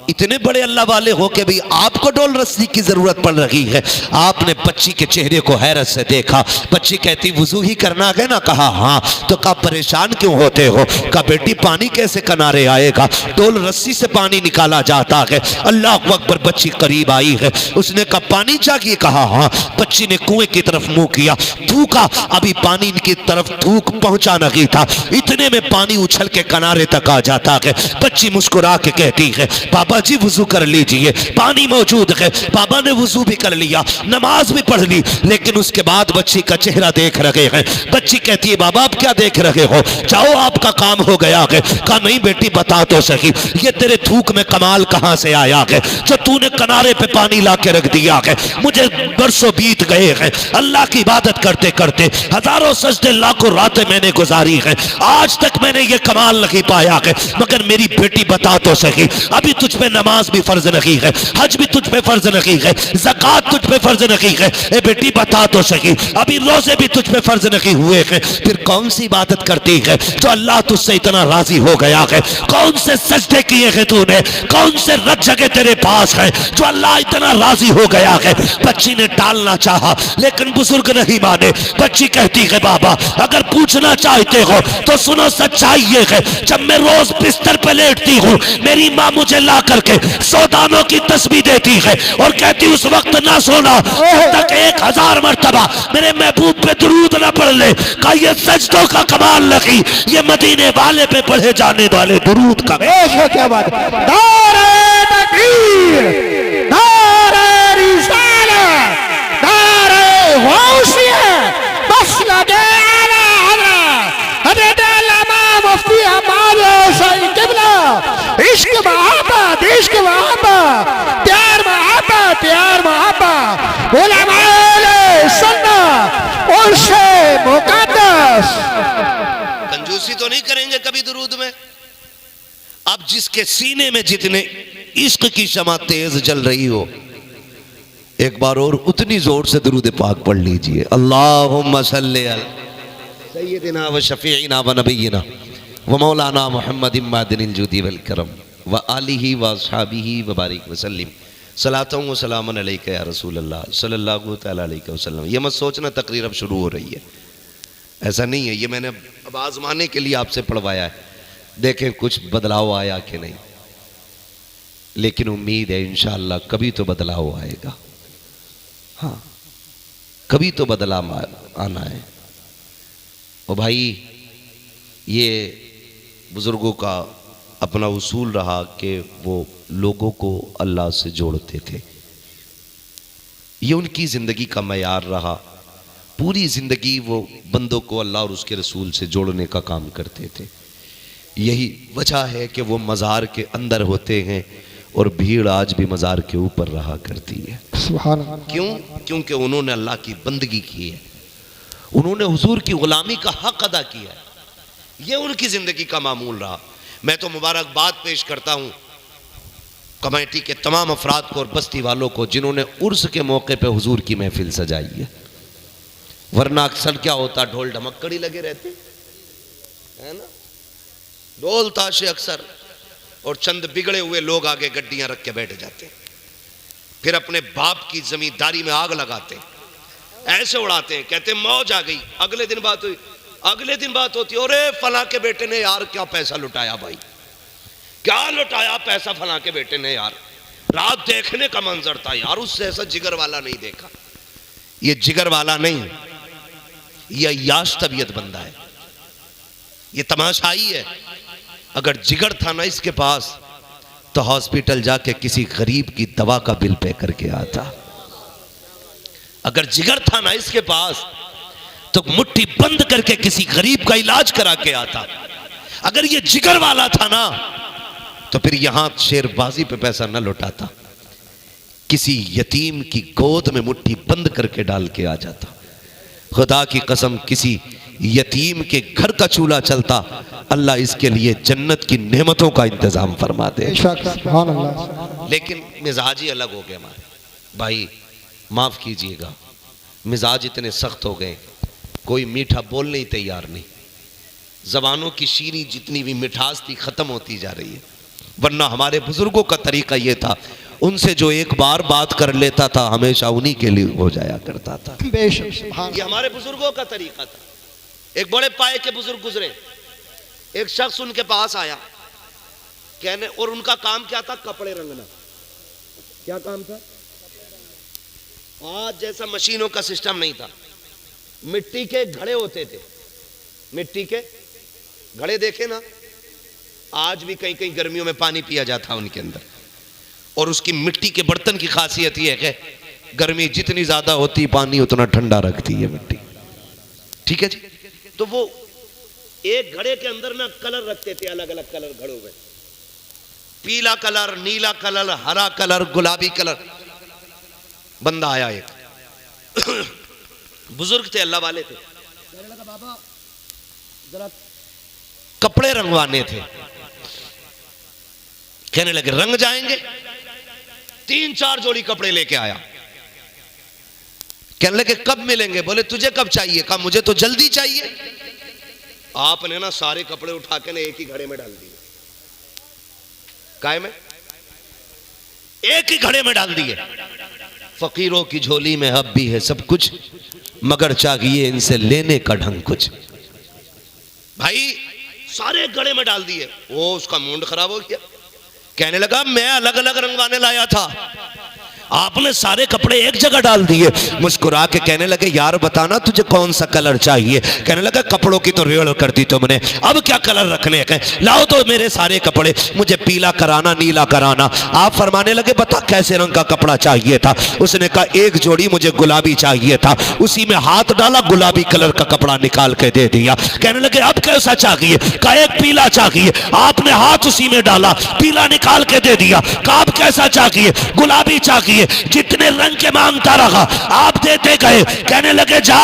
S1: इतने बड़े अल्लाह वाले हो के भी आपको डोल रस्सी की जरूरत पड़ रही है। आपने बच्ची के चेहरे को हैरत से देखा। बच्ची कहती वुजू ही करना है ना? कहा हाँ। तो कहा परेशान क्यों होते हो? कहा बेटी पानी कैसे किनारे आएगा, डोल रस्सी से पानी निकाला जाता है। अल्लाह अकबर। बच्ची करीब आई है, उसने कहा पानी चाहिए? कहा हाँ। बच्ची ने कुएं की तरफ मुंह किया, थूका, अभी पानी की तरफ थूक पहुंचा नहीं था, इतने में पानी उछल के किनारे तक आ जाता है। बच्ची मुस्कुरा के कहती है बाबा जी वुजू कर लीजिए, पानी मौजूद है। बाबा ने वुजू भी कर लिया, नमाज भी पढ़ ली, लेकिन उसके बाद बच्ची का चेहरा देख रहे हैं। बच्ची कहती है बाबा आप क्या देख रहे हो, जाओ आपका काम हो गया है। कहा नहीं बेटी बता तो सही, ये तेरे थूक में कमाल कहां से आया है जो तूने किनारे पे पानी ला के रख दिया है। मुझे बरसों बीत गए हैं अल्लाह की इबादत करते करते, हजारों सजदे लाखों रातें मैंने गुजारी है, आज तक मैंने ये कमाल नहीं पाया है। मगर मेरी बेटी बता तो सही, अभी तुझ पे नमाज भी फर्ज नहीं है, हज भी तुझ पे फर्ज नहीं है, ज़कात तुझ पे फर्ज नहीं है। ए बेटी बता तो सही, अभी रोजे भी तुझ पे फर्ज नहीं हुए हैं, फिर कौन सी इबादत करती है जो अल्लाह तुझसे इतना राजी हो गया है? कौन से सजदे किए हैं तूने, कौन से रत जगह तेरे पास है जो अल्लाह इतना राजी हो गया है? बच्ची ने टालना चाहा लेकिन बुजुर्ग नहीं माने। बच्ची कहती है बाबा अगर पूछना चाहते हो तो सुनो, सच्चाई ये है जब मैं रोज बिस्तर पे लेटती हूँ मेरी माँ मुझे ला करके 100 दानों की तस्बीह देती है और कहती उस वक्त ना सोना जब तक 1000 मर्तबा मेरे महबूब पे दुरूद ना पढ़ ले। का ये सजदों का कमाल नहीं, ये मदीने वाले पे पढ़े जाने वाले दुरूद का।
S2: क्या बात है। नारे तकबीर, नारे रिसालत, नारे गौसियत, बस लगे आला हज़रत अल्लामा मुफ्ती हमाद हुसैन किबला। इश्क मोहब्बत, इश्क मोहब्बत, प्यार मोहब्बत, प्यार मोहब्बत, उलमाए सुन्नत उनसे मुकद्दस।
S1: कंजूसी तो नहीं करेंगे कभी दुरूद में। अब जिसके सीने में जितने इश्क की शमा तेज जल रही हो, एक बार और उतनी जोर से दुरूद पाक पढ़ लीजिए। अल्लाहुम्मा सल्ली अला सय्यिदिना व शफीइना व नबीना व मौलाना मुहम्मदिन मादिनिल जुदी वल करम व आलिही व अस्हाबिही व बारिक व सल्लिम सलातों व सलामन अलैका या रसूल अल्लाह सल्लल्लाहु तआला अलैहि वसल्लम। ये मत सोचना तकरीर अब शुरू हो रही है, ऐसा नहीं है। ये मैंने अब आजमाने के लिए आपसे पढ़वाया है, देखें कुछ बदलाव आया कि नहीं। लेकिन उम्मीद है इंशाअल्लाह कभी तो बदलाव आएगा। हाँ कभी तो बदलाव आना है। और भाई ये बुजुर्गों का अपना उसूल रहा कि वो लोगों को अल्लाह से जोड़ते थे, ये उनकी ज़िंदगी का मयार रहा। पूरी ज़िंदगी वो बंदों को अल्लाह और उसके रसूल से जोड़ने का काम करते थे। यही वजह है कि वो मज़ार के अंदर होते हैं और भीड़ आज भी मज़ार के ऊपर रहा करती है।
S2: सुभान अल्लाह।
S1: क्यों? क्योंकि उन्होंने अल्लाह की बंदगी की है, उन्होंने हुजूर की गुलामी का हक अदा किया है। ये उनकी ज़िंदगी का मामूल रहा। मैं तो मुबारकबाद पेश करता हूँ कमेटी के तमाम अफराद को और बस्ती वालों को जिन्होंने उर्स के मौके पे हुजूर की महफिल सजाई है। वरना अक्सर क्या होता, ढोल ढमक्कड़ी लगे रहते है ना, ढोल ताशे अक्सर, और चंद बिगड़े हुए लोग आगे गड्डियां रख के बैठ जाते, फिर अपने बाप की जमींदारी में आग लगाते, ऐसे उड़ाते हैं, कहते मौज आ गई। अगले दिन बात हुई, अगले दिन बात होती है, अरे फला के बेटे ने यार क्या पैसा लुटाया भाई, क्या लुटाया पैसा फला के बेटे ने यार, रात देखने का मंजर था यार, उससे ऐसा जिगर वाला नहीं देखा। ये जिगर वाला नहीं, ये अय्याश तबीयत बंदा है, ये तमाशाई है। अगर जिगर था ना इसके पास तो हॉस्पिटल जाके किसी गरीब की दवा का बिल पे करके आता। अगर जिगर था ना इसके पास तो मुट्ठी बंद करके किसी गरीब का इलाज करा के आता। अगर ये जिगर वाला था ना तो फिर यहां शेरबाजी पे पैसा न लौटाता, किसी यतीम की गोद में मुट्ठी बंद करके डाल के आ जाता। खुदा की कसम किसी यतीम के घर का चूल्हा चलता, अल्लाह इसके लिए जन्नत की नेमतों का इंतजाम फरमा दे।
S2: सुभान अल्लाह।
S1: लेकिन मिजाज ही अलग हो गया हमारे। भाई माफ कीजिएगा, मिजाज इतने सख्त हो गए, कोई मीठा बोलने ही तैयार नहीं। जबानों की शीरी जितनी भी मिठास थी खत्म होती जा रही है। वरना हमारे बुजुर्गों का तरीका यह था, उनसे जो एक बार बात कर लेता था हमेशा उन्हीं के लिए हो जाया करता था।
S2: बेशक सुभान
S1: ये हमारे बुजुर्गों का तरीका था। एक बड़े पाए के बुजुर्ग गुजरे, एक शख्स उनके पास आया कहने, और उनका काम क्या था? कपड़े रंगना। क्या काम था? आज जैसा मशीनों का सिस्टम नहीं था। मिट्टी के घड़े होते थे, मिट्टी के घड़े देखे ना, आज भी कहीं कहीं गर्मियों में पानी पिया जाता है उनके अंदर। और उसकी मिट्टी के बर्तन की खासियत यह है कि गर्मी जितनी ज्यादा होती पानी उतना ठंडा रखती है मिट्टी। ठीक है जी। तो वो एक घड़े के अंदर ना कलर रखते थे, अलग अलग कलर घड़ों में, पीला कलर, नीला कलर, हरा कलर, गुलाबी कलर। बंदा आया एक बुजुर्ग थे, अल्लाह वाले थे, कहने लगा बाबा जरा कपड़े रंगवाने थे। कहने लगे रंग जाएंगे। 3-4 जोड़ी कपड़े लेके आया। कहने लगे कब मिलेंगे? बोले तुझे कब चाहिए? कहा मुझे तो जल्दी चाहिए। आपने ना सारे कपड़े उठा के ना एक ही घड़े में डाल दिए। काय में? एक ही घड़े में डाल दिए। फकीरों की झोली में अब भी है सब कुछ, मगर चाहिए इनसे लेने का ढंग कुछ। भाई सारे घड़े में डाल दिए। वो उसका मूड खराब हो गया। कहने लगा मैं अलग अलग रंगवाने लाया था, आपने सारे कपड़े एक जगह डाल दिए। मुस्कुरा के कहने लगे यार बताना तुझे कौन सा कलर चाहिए? कहने लगा कपड़ों की तो रेड़ कर दी तुमने, अब क्या कलर रखने हैं? लाओ तो मेरे सारे कपड़े, मुझे पीला कराना, नीला कराना। आप फरमाने लगे बता कैसे रंग का कपड़ा चाहिए था? उसने कहा एक जोड़ी मुझे गुलाबी चाहिए था। उसी में हाथ डाला, गुलाबी कलर का कपड़ा निकाल के दे दिया। कहने लगे अब कैसा चाहिए? कहा एक पीला चाहिए। आपने हाथ उसी में डाला, पीला निकाल के दे दिया। कहा अब कैसा चाहिए? गुलाबी चाहिए। जितने रंग के मांगता रहा आप देते गए। कहने लगे जा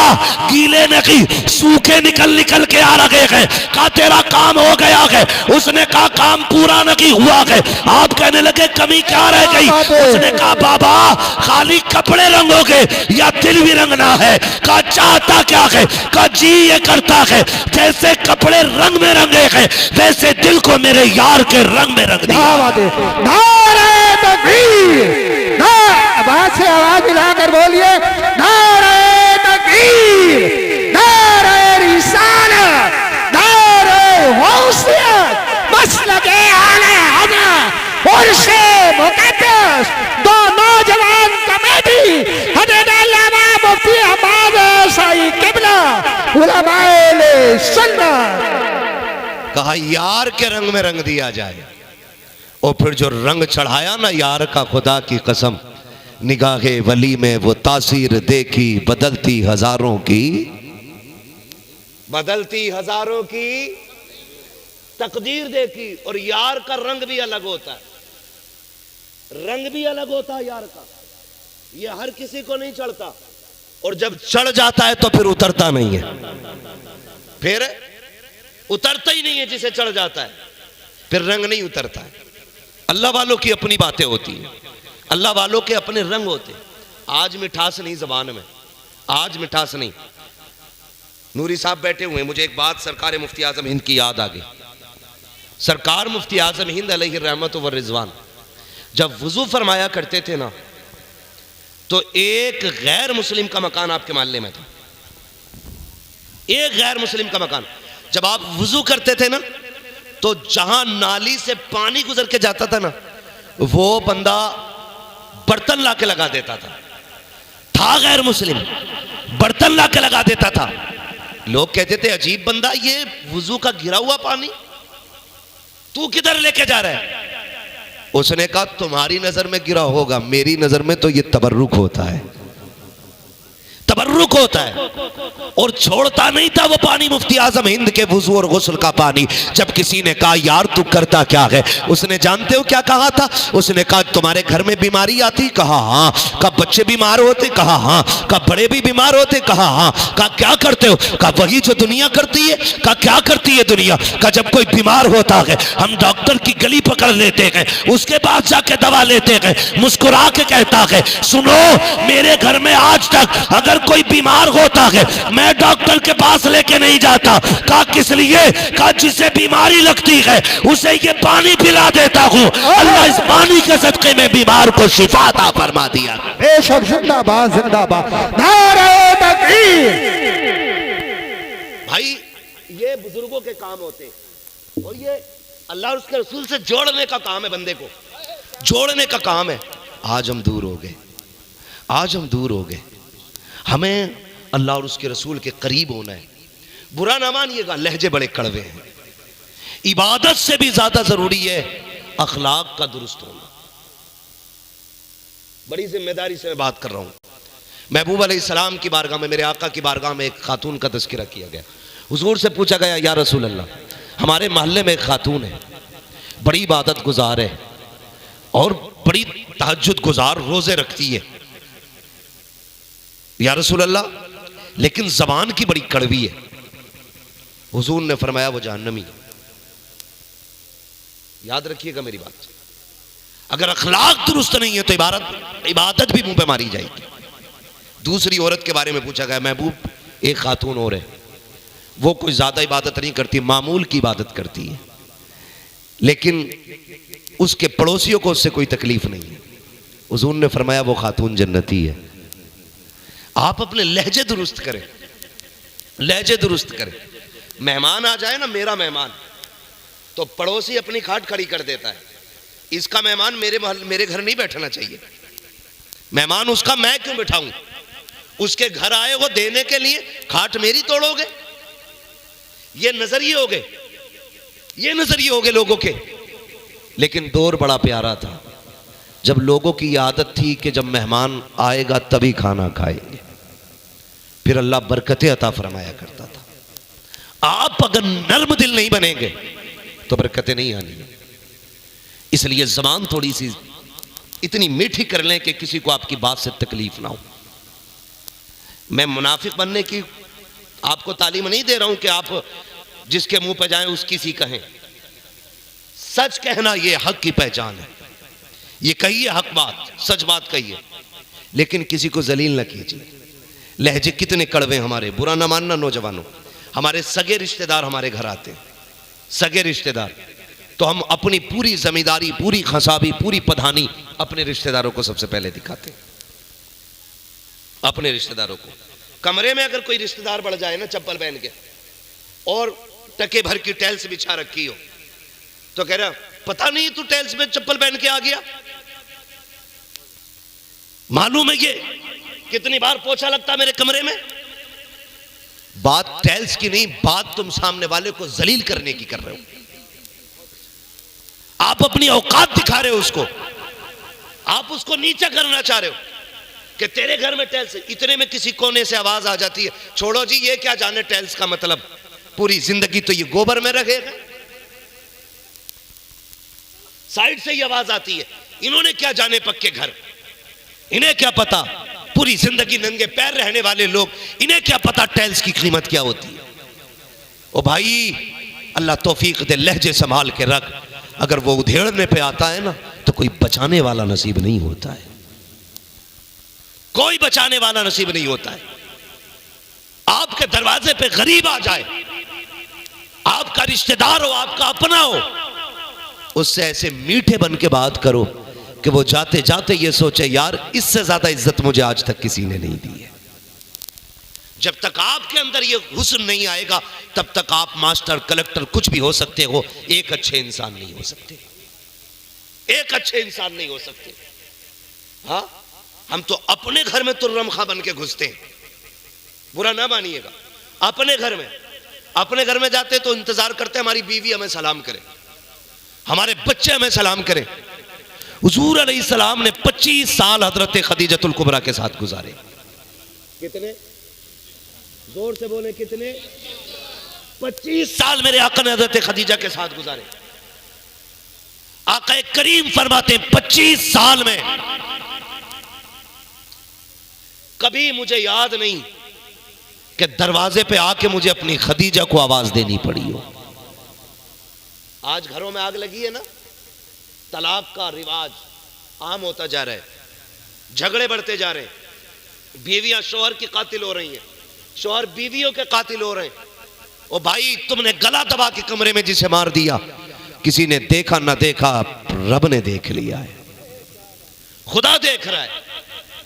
S1: गीले नहीं सूखे निकल निकल के आ रहे हैं। कहा तेरा काम हो गया है। उसने कहा काम पूरा नहीं हुआ है। आप कहने लगे कमी क्या रह गई? उसने कहा बाबा खाली कपड़े रंगोगे या दिल भी रंगना है? कहा चाहता क्या है? कहा जी ये करता है जैसे कपड़े रंग में रंगे हैं वैसे दिल को मेरे यार के रंग में रंग दिया।
S2: नारे तकबीर, आवाज से आवाज मिलाकर बोलिए नारे तकबीर, नारे रिसालत, नारे गौसियत, मसलके आले हज़रत उर्से मुक़द्दस, दो नौजवान कमेटी हज़रत अल्लामा मुफ्ती हम्माद सईद किबला उलमाए सुन्नत।
S1: कहा यार के रंग में रंग दिया जाए। और फिर जो रंग चढ़ाया ना यार का, खुदा की कसम निगाहे वली में वो तासीर देखी बदलती हजारों की, बदलती हजारों की तकदीर देखी। और यार का रंग भी अलग होता है, रंग भी अलग होता है यार का। ये हर किसी को नहीं चढ़ता, और जब चढ़ जाता है तो फिर उतरता नहीं है, फिर उतरता ही नहीं है। जिसे चढ़ जाता है फिर रंग नहीं उतरता है। अल्लाह वालों की अपनी बातें होती हैं, अल्लाह वालों के अपने रंग होते। आज मिठास नहीं जबान में, आज मिठास नहीं। नूरी साहब बैठे हुए हैं, मुझे एक बात सरकार मुफ्ती आजम हिंद की याद आ गई। सरकार मुफ्ती आजम हिंद अलैहि रहमत व रिजवान जब वुजू फरमाया करते थे ना, तो एक गैर मुस्लिम का मकान आपके मोहल्ले में था। एक गैर मुस्लिम का मकान, जब आप वुजू करते थे ना तो जहां नाली से पानी गुजर के जाता था ना, वो बंदा बर्तन ला के लगा देता था गैर मुस्लिम, बर्तन ला के लगा देता था। लोग कहते थे अजीब बंदा, ये वुजू का गिरा हुआ पानी तू किधर लेके जा रहा है? उसने कहा तुम्हारी नजर में गिरा होगा, मेरी नजर में तो ये तबर्रुक होता है, तबर्रुक होता है। और छोड़ता नहीं था वो पानी मुफ्ती आजम हिंद के वुजू और गुस्ल का पानी। जब किसी ने कहा यार तू करता क्या है, उसने जानते हो क्या कहा था? उसने कहा तुम्हारे घर में बीमारी आती? कहा हाँ। कब बच्चे बीमार होते? कहा हाँ। कब बड़े भी बीमार होते? कहा हाँ। कहा क्या करते हो? कहा वही जो दुनिया करती है। कहा क्या करती है दुनिया? कहा जब कोई बीमार होता है हम डॉक्टर की गली पकड़ लेते हैं, उसके बाद जाके दवा लेते हैं। मुस्कुरा के कहता है सुनो मेरे घर में आज तक अगर कोई कोई बीमार होता है मैं डॉक्टर के पास लेके नहीं जाता। कहा किस लिए? कहा जिसे बीमारी लगती है उसे ये पानी पिला देता हूँ, अल्लाह इस पानी के सदके में बीमार को शिफा अता फरमा दिया।
S2: बेशक, जिंदाबाद जिंदाबाद, नारे तकबीर।
S1: भाई ये बुजुर्गों के काम होते हैं और ये अल्लाह और उसके रसूल से जोड़ने का काम है, बंदे को जोड़ने का काम है। आज हम दूर हो गए, आज हम दूर हो गए। हमें अल्लाह और उसके रसूल के करीब होना है। बुरा ना मानिएगा, लहजे बड़े कड़वे हैं। इबादत से भी ज्यादा जरूरी है अखलाक का दुरुस्त होना। बड़ी जिम्मेदारी से मैं बात कर रहा हूं। महबूब अलैहिस्सलाम की बारगाह में, मेरे आका की बारगाह में एक खातून का तज़किरा किया गया। हुजूर से पूछा गया, या रसूल अल्लाह, हमारे मोहल्ले में एक खातून है, बड़ी इबादत गुजार है और बड़ी तहज्जुद गुजार, रोजे रखती है, या रसूल अल्लाह, लेकिन जबान की बड़ी कड़वी है। हुजूर ने फरमाया वो जहन्नमी। याद रखिएगा मेरी बात, अगर अखलाक दुरुस्त नहीं है तो इबादत भी मुंह पे मारी जाएगी। दूसरी औरत के बारे में पूछा गया, महबूब एक खातून और है, वो कोई ज्यादा इबादत नहीं करती, मामूल की इबादत करती है, लेकिन उसके पड़ोसियों को उससे कोई तकलीफ नहीं है। हुजूर ने फरमाया वो खातून जन्नती है। आप अपने लहजे दुरुस्त करें, लहजे दुरुस्त करें। मेहमान आ जाए ना, मेरा मेहमान, तो पड़ोसी अपनी खाट खड़ी कर देता है, इसका मेहमान मेरे घर नहीं बैठना चाहिए, मेहमान उसका मैं क्यों बिठाऊं? उसके घर आए वो देने के लिए, खाट मेरी तोड़ोगे? ये नजरिए हो गए, ये नजरिए हो गए लोगों के। लेकिन दौर बड़ा प्यारा था, जब लोगों की आदत थी कि जब मेहमान आएगा तभी खाना खाएंगे, फिर अल्लाह बरकतें अता फरमाया करता था। आप अगर नर्म दिल नहीं बनेंगे तो बरकतें नहीं आनी है। इसलिए ज़बान थोड़ी सी इतनी मीठी कर लें कि किसी को आपकी बात से तकलीफ ना हो। मैं मुनाफिक बनने की आपको तालीम नहीं दे रहा हूं कि आप जिसके मुंह पे जाएं उसकी सी कहें। सच कहना ये हक की पहचान है। ये कहिए हक बात, सच बात कहिए, लेकिन किसी को जलील न कीजिए। लहजे कितने कड़वे हमारे, बुरा ना मानना नौजवानों। हमारे सगे रिश्तेदार हमारे घर आते हैं, सगे रिश्तेदार, तो हम अपनी पूरी जमींदारी, पूरी खसाबी, पूरी पधानी अपने रिश्तेदारों को सबसे पहले दिखाते हैं। अपने रिश्तेदारों को कमरे में अगर कोई रिश्तेदार बढ़ जाए ना चप्पल पहन के और टके भर की टाइल्स बिछा रखी हो, तो कह रहा पता नहीं तू टाइल्स में चप्पल पहन के आ गया, मालूम है ये कितनी बार पोछा लगता मेरे कमरे में। बात टाइल्स की नहीं, बात तुम सामने वाले को जलील करने की कर रहे हो। आप अपनी औकात दिखा रहे हो उसको, आप उसको नीचा करना चाह रहे हो कि तेरे घर में टाइल्स। इतने में किसी कोने से आवाज आ जाती है, छोड़ो जी ये क्या जाने टाइल्स का मतलब, पूरी जिंदगी तो ये गोबर में रहेगा। साइड से ही आवाज आती है, इन्होंने क्या जाने पक्के घर, इन्हें क्या पता पूरी जिंदगी नंगे पैर रहने वाले लोग, इन्हें क्या पता टाइल्स की कीमत क्या होती है। ओ भाई अल्लाह तौफीक दे, लहजे संभाल के रख। अगर वो उधेड़ने पे आता है ना तो कोई बचाने वाला नसीब नहीं होता है, कोई बचाने वाला नसीब नहीं होता है। आपके दरवाजे पे गरीब आ जाए, आपका रिश्तेदार हो, आपका अपना हो, उससे ऐसे मीठे बन के बात करो कि वो जाते जाते ये सोचे यार इससे ज्यादा इज्जत मुझे आज तक किसी ने नहीं दी है। जब तक आपके अंदर ये हुस्न नहीं आएगा तब तक आप मास्टर कलेक्टर कुछ भी हो सकते हो, एक अच्छे इंसान नहीं हो सकते, एक अच्छे इंसान नहीं हो सकते। हाँ, हम तो अपने घर में तुर्रम खां बन के घुसते हैं, बुरा ना मानिएगा। अपने घर में जाते तो इंतजार करते हमारी बीवी हमें सलाम करे, हमारे बच्चे हमें सलाम करें। हुजूर अलैहिस्सलाम ने 25 साल हजरत खदीजतुल कुबरा के साथ गुजारे। कितने? जोर से बोले कितने? 25 साल मेरे आका ने हजरत खदीजा के साथ गुजारे। आका करीम फरमाते 25 साल में कभी मुझे याद नहीं कि दरवाजे पे आके मुझे अपनी खदीजा को आवाज देनी पड़ी हो। आज घरों में आग लगी है ना, तलाक का रिवाज आम होता जा रहा है, झगड़े बढ़ते जा रहे हैं, बीवियां शौहर की कातिल हो रही हैं, शौहर बीवियों के कातिल हो रहे हैं। ओ भाई, तुमने गला दबा के कमरे में जिसे मार दिया, किसी ने देखा ना देखा, रब ने देख लिया है, खुदा देख रहा है।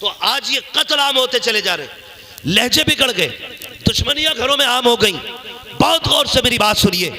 S1: तो आज ये कत्ल आम होते चले जा रहे, लहजे बिगड़ गए, दुश्मनियां घरों में आम हो गई। बहुत गौर से मेरी बात सुनिए।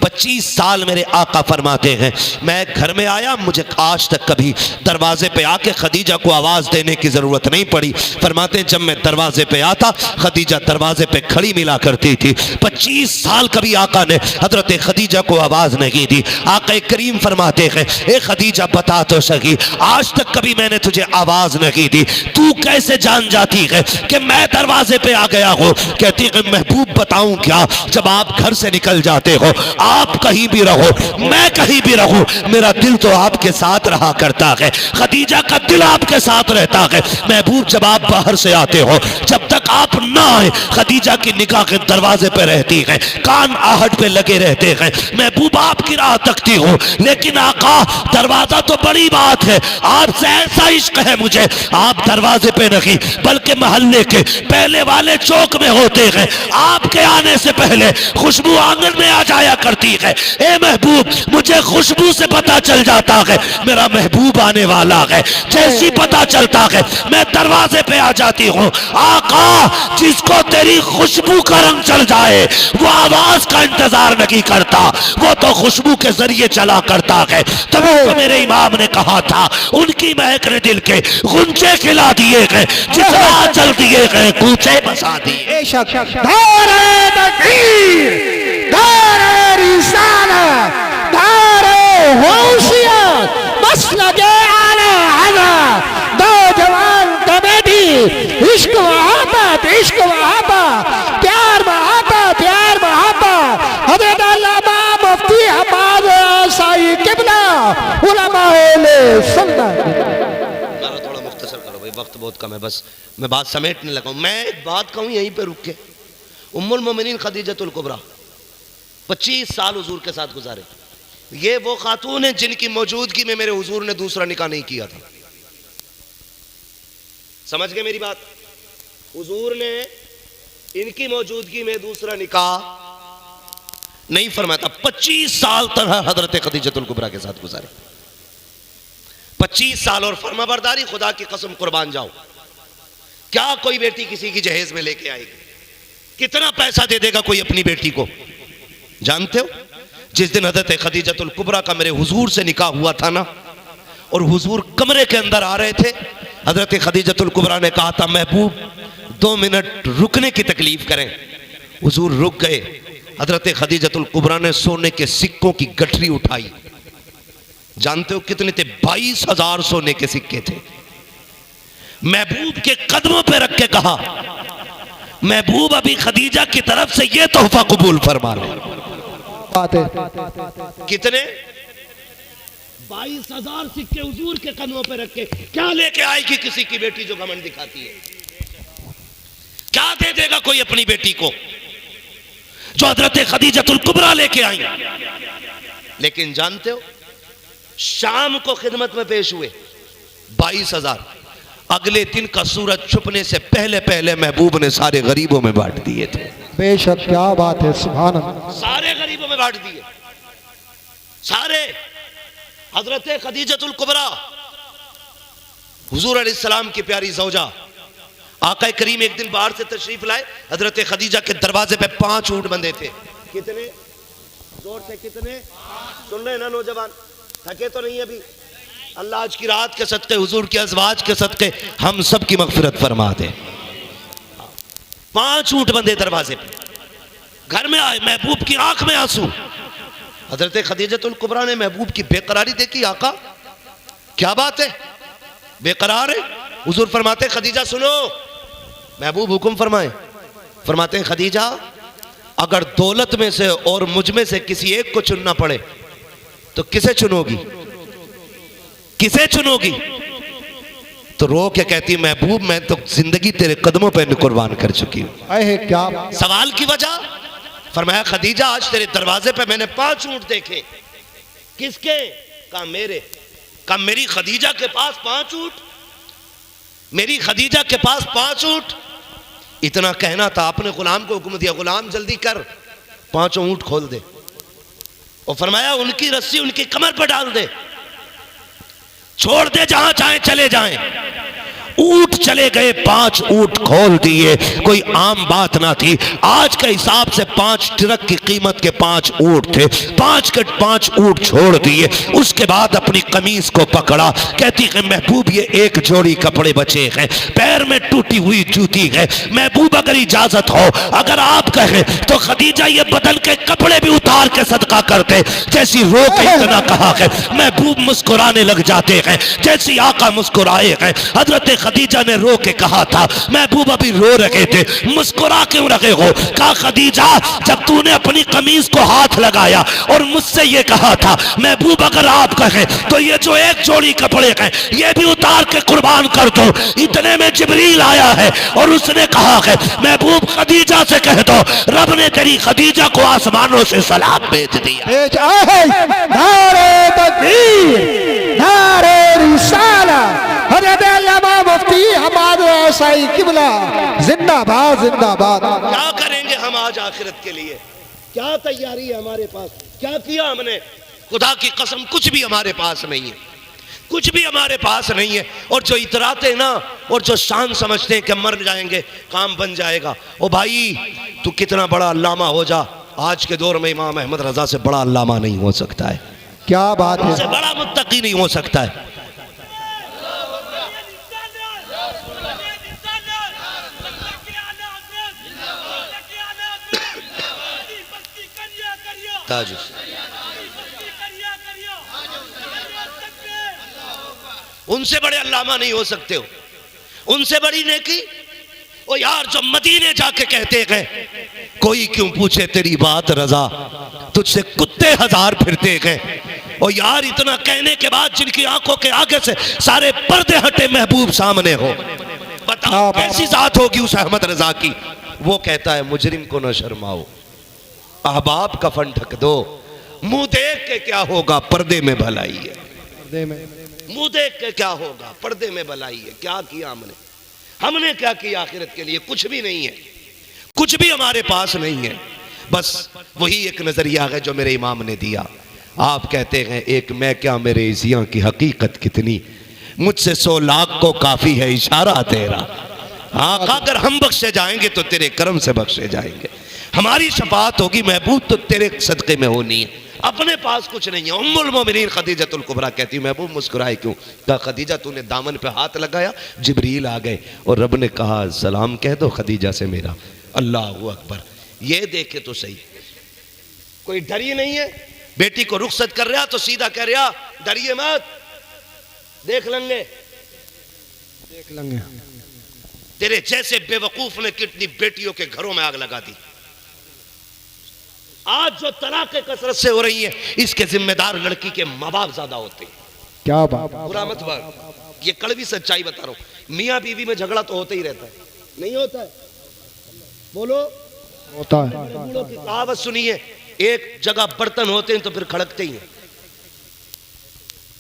S1: 25 साल मेरे आका फरमाते हैं, मैं घर में आया, मुझे आज तक कभी दरवाजे पे आके खदीजा को आवाज देने की जरूरत नहीं पड़ी। फरमाते हैं जब मैं दरवाजे पे आता, खदीजा दरवाजे पे खड़ी मिला करती थी। 25 साल कभी आका ने हजरत खदीजा को आवाज नहीं दी। आका करीम फरमाते हैं, ए खदीजा बता तो सही, आज तक कभी मैंने तुझे आवाज नहीं दी, तू कैसे जान जाती है कि मैं दरवाजे पे आ गया हूँ? कहती है महबूब बताऊं क्या, जब आप घर से निकल जाते हो, आप कहीं भी रहो, मैं कहीं भी रहूं, मेरा दिल तो आपके साथ रहा करता है, खदीजा का दिल आपके साथ रहता है। महबूब जब आप बाहर से आते हो, जब तक आप ना आए, खदीजा की निगाह के दरवाजे पे रहती है, कान आहट पे लगे रहते हैं। महबूब आपकी राह तकती हो, लेकिन आका दरवाजा तो बड़ी बात है, आपसे ऐसा इश्क है मुझे, आप दरवाजे पे नहीं बल्कि मोहल्ले के पहले वाले चौक में होते हैं। आपके आने से पहले खुशबू आंगन में आ जाया करती है। ए महबूब, मुझे खुशबू से पता चल जाता है मेरा महबूब आने वाला है। जैसी पता चलता है मैं दरवाजे पे आ जाती हूँ। आका, जिसको तेरी खुशबू का रंग चल जाए वो आवाज का इंतजार नहीं करता, वो तो खुशबू के जरिए चला करता है। तभी तो मेरे इमाम ने कहा था, उनकी महक ने दिल के गुंजे खिला दिए गए, जितना चल दिए गए कूचे बसा दिए।
S2: बेशक धारे तकबीर, धारे रिसालत, धारे होशियत, मसलके आला हज़रत, दो जवान कमेटी, इश्क मोहब्बत, इश्क मोहब्बत, प्यार मोहब्बत, प्यार मोहब्बत। हज़रत अल्लामा मुफ्ती हमाद साई किबला उलमाए सुन्नत।
S1: थोड़ा मुख्तसर करो भाई, वक्त बहुत कम है, बस मैं बात समेटने लगा हूं। मैं एक बात कहूं यहीं पे रुक के, उम्मुल मोमिनीन खदीजतुल कुबरा 25 साल हुजूर के साथ गुजारे। ये वो खातून है जिनकी मौजूदगी में मेरे हुजूर ने दूसरा निकाह नहीं किया था। समझ गए मेरी बात? हुजूर ने इनकी मौजूदगी में दूसरा निकाह नहीं फरमाया था। 25 साल तक हजरत खदीजतुल कुबरा के साथ गुजारे, 25 साल। और फरमाबरदारी, खुदा की कसम कुर्बान जाओ, क्या कोई बेटी किसी की जहेज में लेके आएगी? कितना पैसा दे देगा कोई अपनी बेटी को? जानते हो, जिस दिन हजरत खदीजतुल कुबरा का मेरे हुजूर से निकाह हुआ था ना, और हुजूर कमरे के अंदर आ रहे थे, हजरत खदीजतुल कुबरा ने कहा था महबूब 2 मिनट रुकने की तकलीफ करें। हुजूर रुक गए। हजरत खदीजतुल कुबरा ने सोने के सिक्कों की गठरी उठाई। जानते हो कितने थे? 22,000 सोने के सिक्के थे। महबूब के कदमों पे रख के कहा, महबूब अभी खदीजा की तरफ से यह तोहफा कबूल फरमा लो। कितने? 22,000 सिक्के हुजूर के कदमों पे रख के। क्या लेके आएगी किसी की बेटी जो घमंड दिखाती है? क्या दे देगा कोई अपनी बेटी को जो हजरत खदीजतुल कुबरा लेके आई? लेकिन जानते हो, शाम को खिदमत में पेश हुए 22,000। अगले दिन का सूरज छुपने से पहले पहले महबूब ने सारे गरीबों में बांट दिए थे।
S2: बेशक, क्या बात है, सुभान अल्लाह।
S1: सारे गरीबों में बांट दिए, सारे। हजरत खदीजतुल कुबरा, हुजूर अलैहिस्सलाम की प्यारी ज़ौजा, आका करीम एक दिन बाहर से तशरीफ लाए। हजरत खदीजा के दरवाजे पे 5 ऊंट बंधे थे। कितने? जोर से कितने? सुन रहे ना नौजवान? थके तो नहीं अभी? अल्लाह आज की रात के सदके, हुजूर के अज़वाज के सदके हम सब की मग़फ़िरत फरमा दे। 5 ऊंट बंधे दरवाजे पे। घर में आए, महबूब की आंख में आंसू। हजरत खदीजतुल कुबरा ने महबूब की बेकरारी देखी। आका क्या बात है, बेकरार है? हुजूर फरमाते खदीजा सुनो। महबूब हुक्म फरमाए। फरमाते हैं खदीजा, अगर दौलत में से और मुझ में से किसी एक को चुनना पड़े तो किसे चुनोगी? किसे चुनोगी? तो रो के कहती महबूब मैं तो जिंदगी तेरे कदमों पे कुर्बान कर चुकी हूं।
S2: अहे क्या
S1: सवाल की वजह? फरमाया खदीजा आज तेरे दरवाजे पे मैंने 5 ऊंट देखे। किसके? कहा मेरे। कहा मेरी खदीजा के पास 5 ऊंट? मेरी खदीजा के पास 5 ऊंट। इतना कहना था, अपने गुलाम को हुक्म दिया, गुलाम जल्दी कर 5 ऊंट खोल दे, और फरमाया उनकी रस्सी उनकी कमर पर डाल दे, छोड़ दे, जहां चाहे चले जाएं। ऊंट चले गए, 5 ऊंट खोल दिए। कोई आम बात ना थी। आज के हिसाब से 5 ट्रक की कीमत के 5 ऊंट थे। 5 के 5 ऊंट छोड़ दिए। उसके बाद अपनी कमीज को पकड़ा, कहती है महबूब ये एक जोड़ी कपड़े बचे हैं, पैर में टूटी हुई जूती है, महबूब अगर इजाजत हो, अगर आप कहें तो खदीजा ये बदन के कपड़े भी उतार के सदका करते। जैसी रो के इतना कहा है, महबूब मुस्कुराने लग जाते हैं। जैसी आका मुस्कुराए हैं, हजरत खदीजा ने रो के कहा था, महबूब अभी रो रहे थे, मुस्कुरा क्यों रहे हो? कहा खदीजा जब तूने अपनी कमीज को हाथ लगाया और मुझसे ये कहा था महबूब अगर आप कहें तो ये जो एक जोड़ी कपड़े हैं ये भी उतार के कुर्बान कर दो, इतने में जिब्रील आया है और उसने कहा है महबूब खदीजा से कह दो रब ने तेरी खदीजा को आसमानों से सलाम भेज दिया।
S2: भेज आए नारे तकबीर, नारे रिसाला, हजरत अल्लामा मुफ्ती हमाद ऐसाई किबला जिंदाबाद जिंदाबाद।
S1: क्या करेंगे हम आज आखिरत के लिए? क्या तैयारी है हमारे पास? क्या किया हमने? खुदा की कसम कुछ भी हमारे पास नहीं है, कुछ भी हमारे पास नहीं है। और जो इतराते ना और जो शान समझते हैं कि मर जाएंगे काम बन जाएगा, ओ भाई तू कितना बड़ा अल्लामा हो जा, आज के दौर में इमाम अहमद रजा से बड़ा अल्लामा नहीं हो सकता है,
S2: क्या बात है,
S1: उससे बड़ा मुत्तकी नहीं हो सकता है। ताज उनसे बड़े अल्लामा नहीं हो सकते हो, उनसे बड़ी नेकी। ओ यार जो मदीने जाके कहते गए कोई क्यों पूछे तेरी बात रजा, तुझसे कुत्ते 1000 फिरते गए। ओ यार इतना कहने के बाद जिनकी आंखों के आगे से सारे पर्दे हटे, महबूब सामने हो, बताओ कैसी जात होगी उस अहमद रजा की। वो कहता है मुजरिम को न शर्माओ, अहबाब कफन ढक दो, मुंह देख के क्या होगा पर्दे में भलाई है, मुंह देख के क्या होगा पर्दे में भलाई है। क्या किया हमने क्या किया आखिरत के लिए? कुछ भी नहीं है, कुछ भी हमारे पास नहीं है। बस वही एक नजरिया है जो मेरे इमाम ने दिया। आप कहते हैं एक मैं क्या मेरे इज़ियां की हकीकत कितनी, मुझसे 100 लाख को काफी है इशारा तेरा। हाँ अगर हम बख्शे जाएंगे तो तेरे करम से बख्शे जाएंगे, हमारी शफाअत होगी महबूब तो तेरे सदक़े में होनी है, अपने पास कुछ नहीं है। उम्मुल मोमिनीन खदीजतुल कुबरा कहती महबूब मुस्कुराए क्यों? कहा खदीजा तूने दामन पे हाथ लगाया, जिब्रील आ गए और रब ने कहा सलाम कह दो खदीजा से मेरा। अल्लाह अकबर। ये देखे तो सही, कोई डर ही नहीं है। बेटी को रुखसत कर रहा तो सीधा कह रहा डरिए मत, देख लेंगे
S2: देख लेंगे।
S1: तेरे जैसे बेवकूफ ने कितनी बेटियों के घरों में आग लगा दी। आज जो तलाक़ें कसरत से हो रही है इसके जिम्मेदार लड़की के माँ बाप ज्यादा होते हैं।
S2: क्या बात,
S1: बुरा मत बात, ये कड़वी सच्चाई बता रहा हूं। मियाँ बीवी में झगड़ा तो होता ही रहता है, नहीं होता है? बोलो
S2: होता है।
S1: बूढ़ों की कहावत सुनिए, एक जगह बर्तन होते हैं तो फिर खड़कते ही हैं।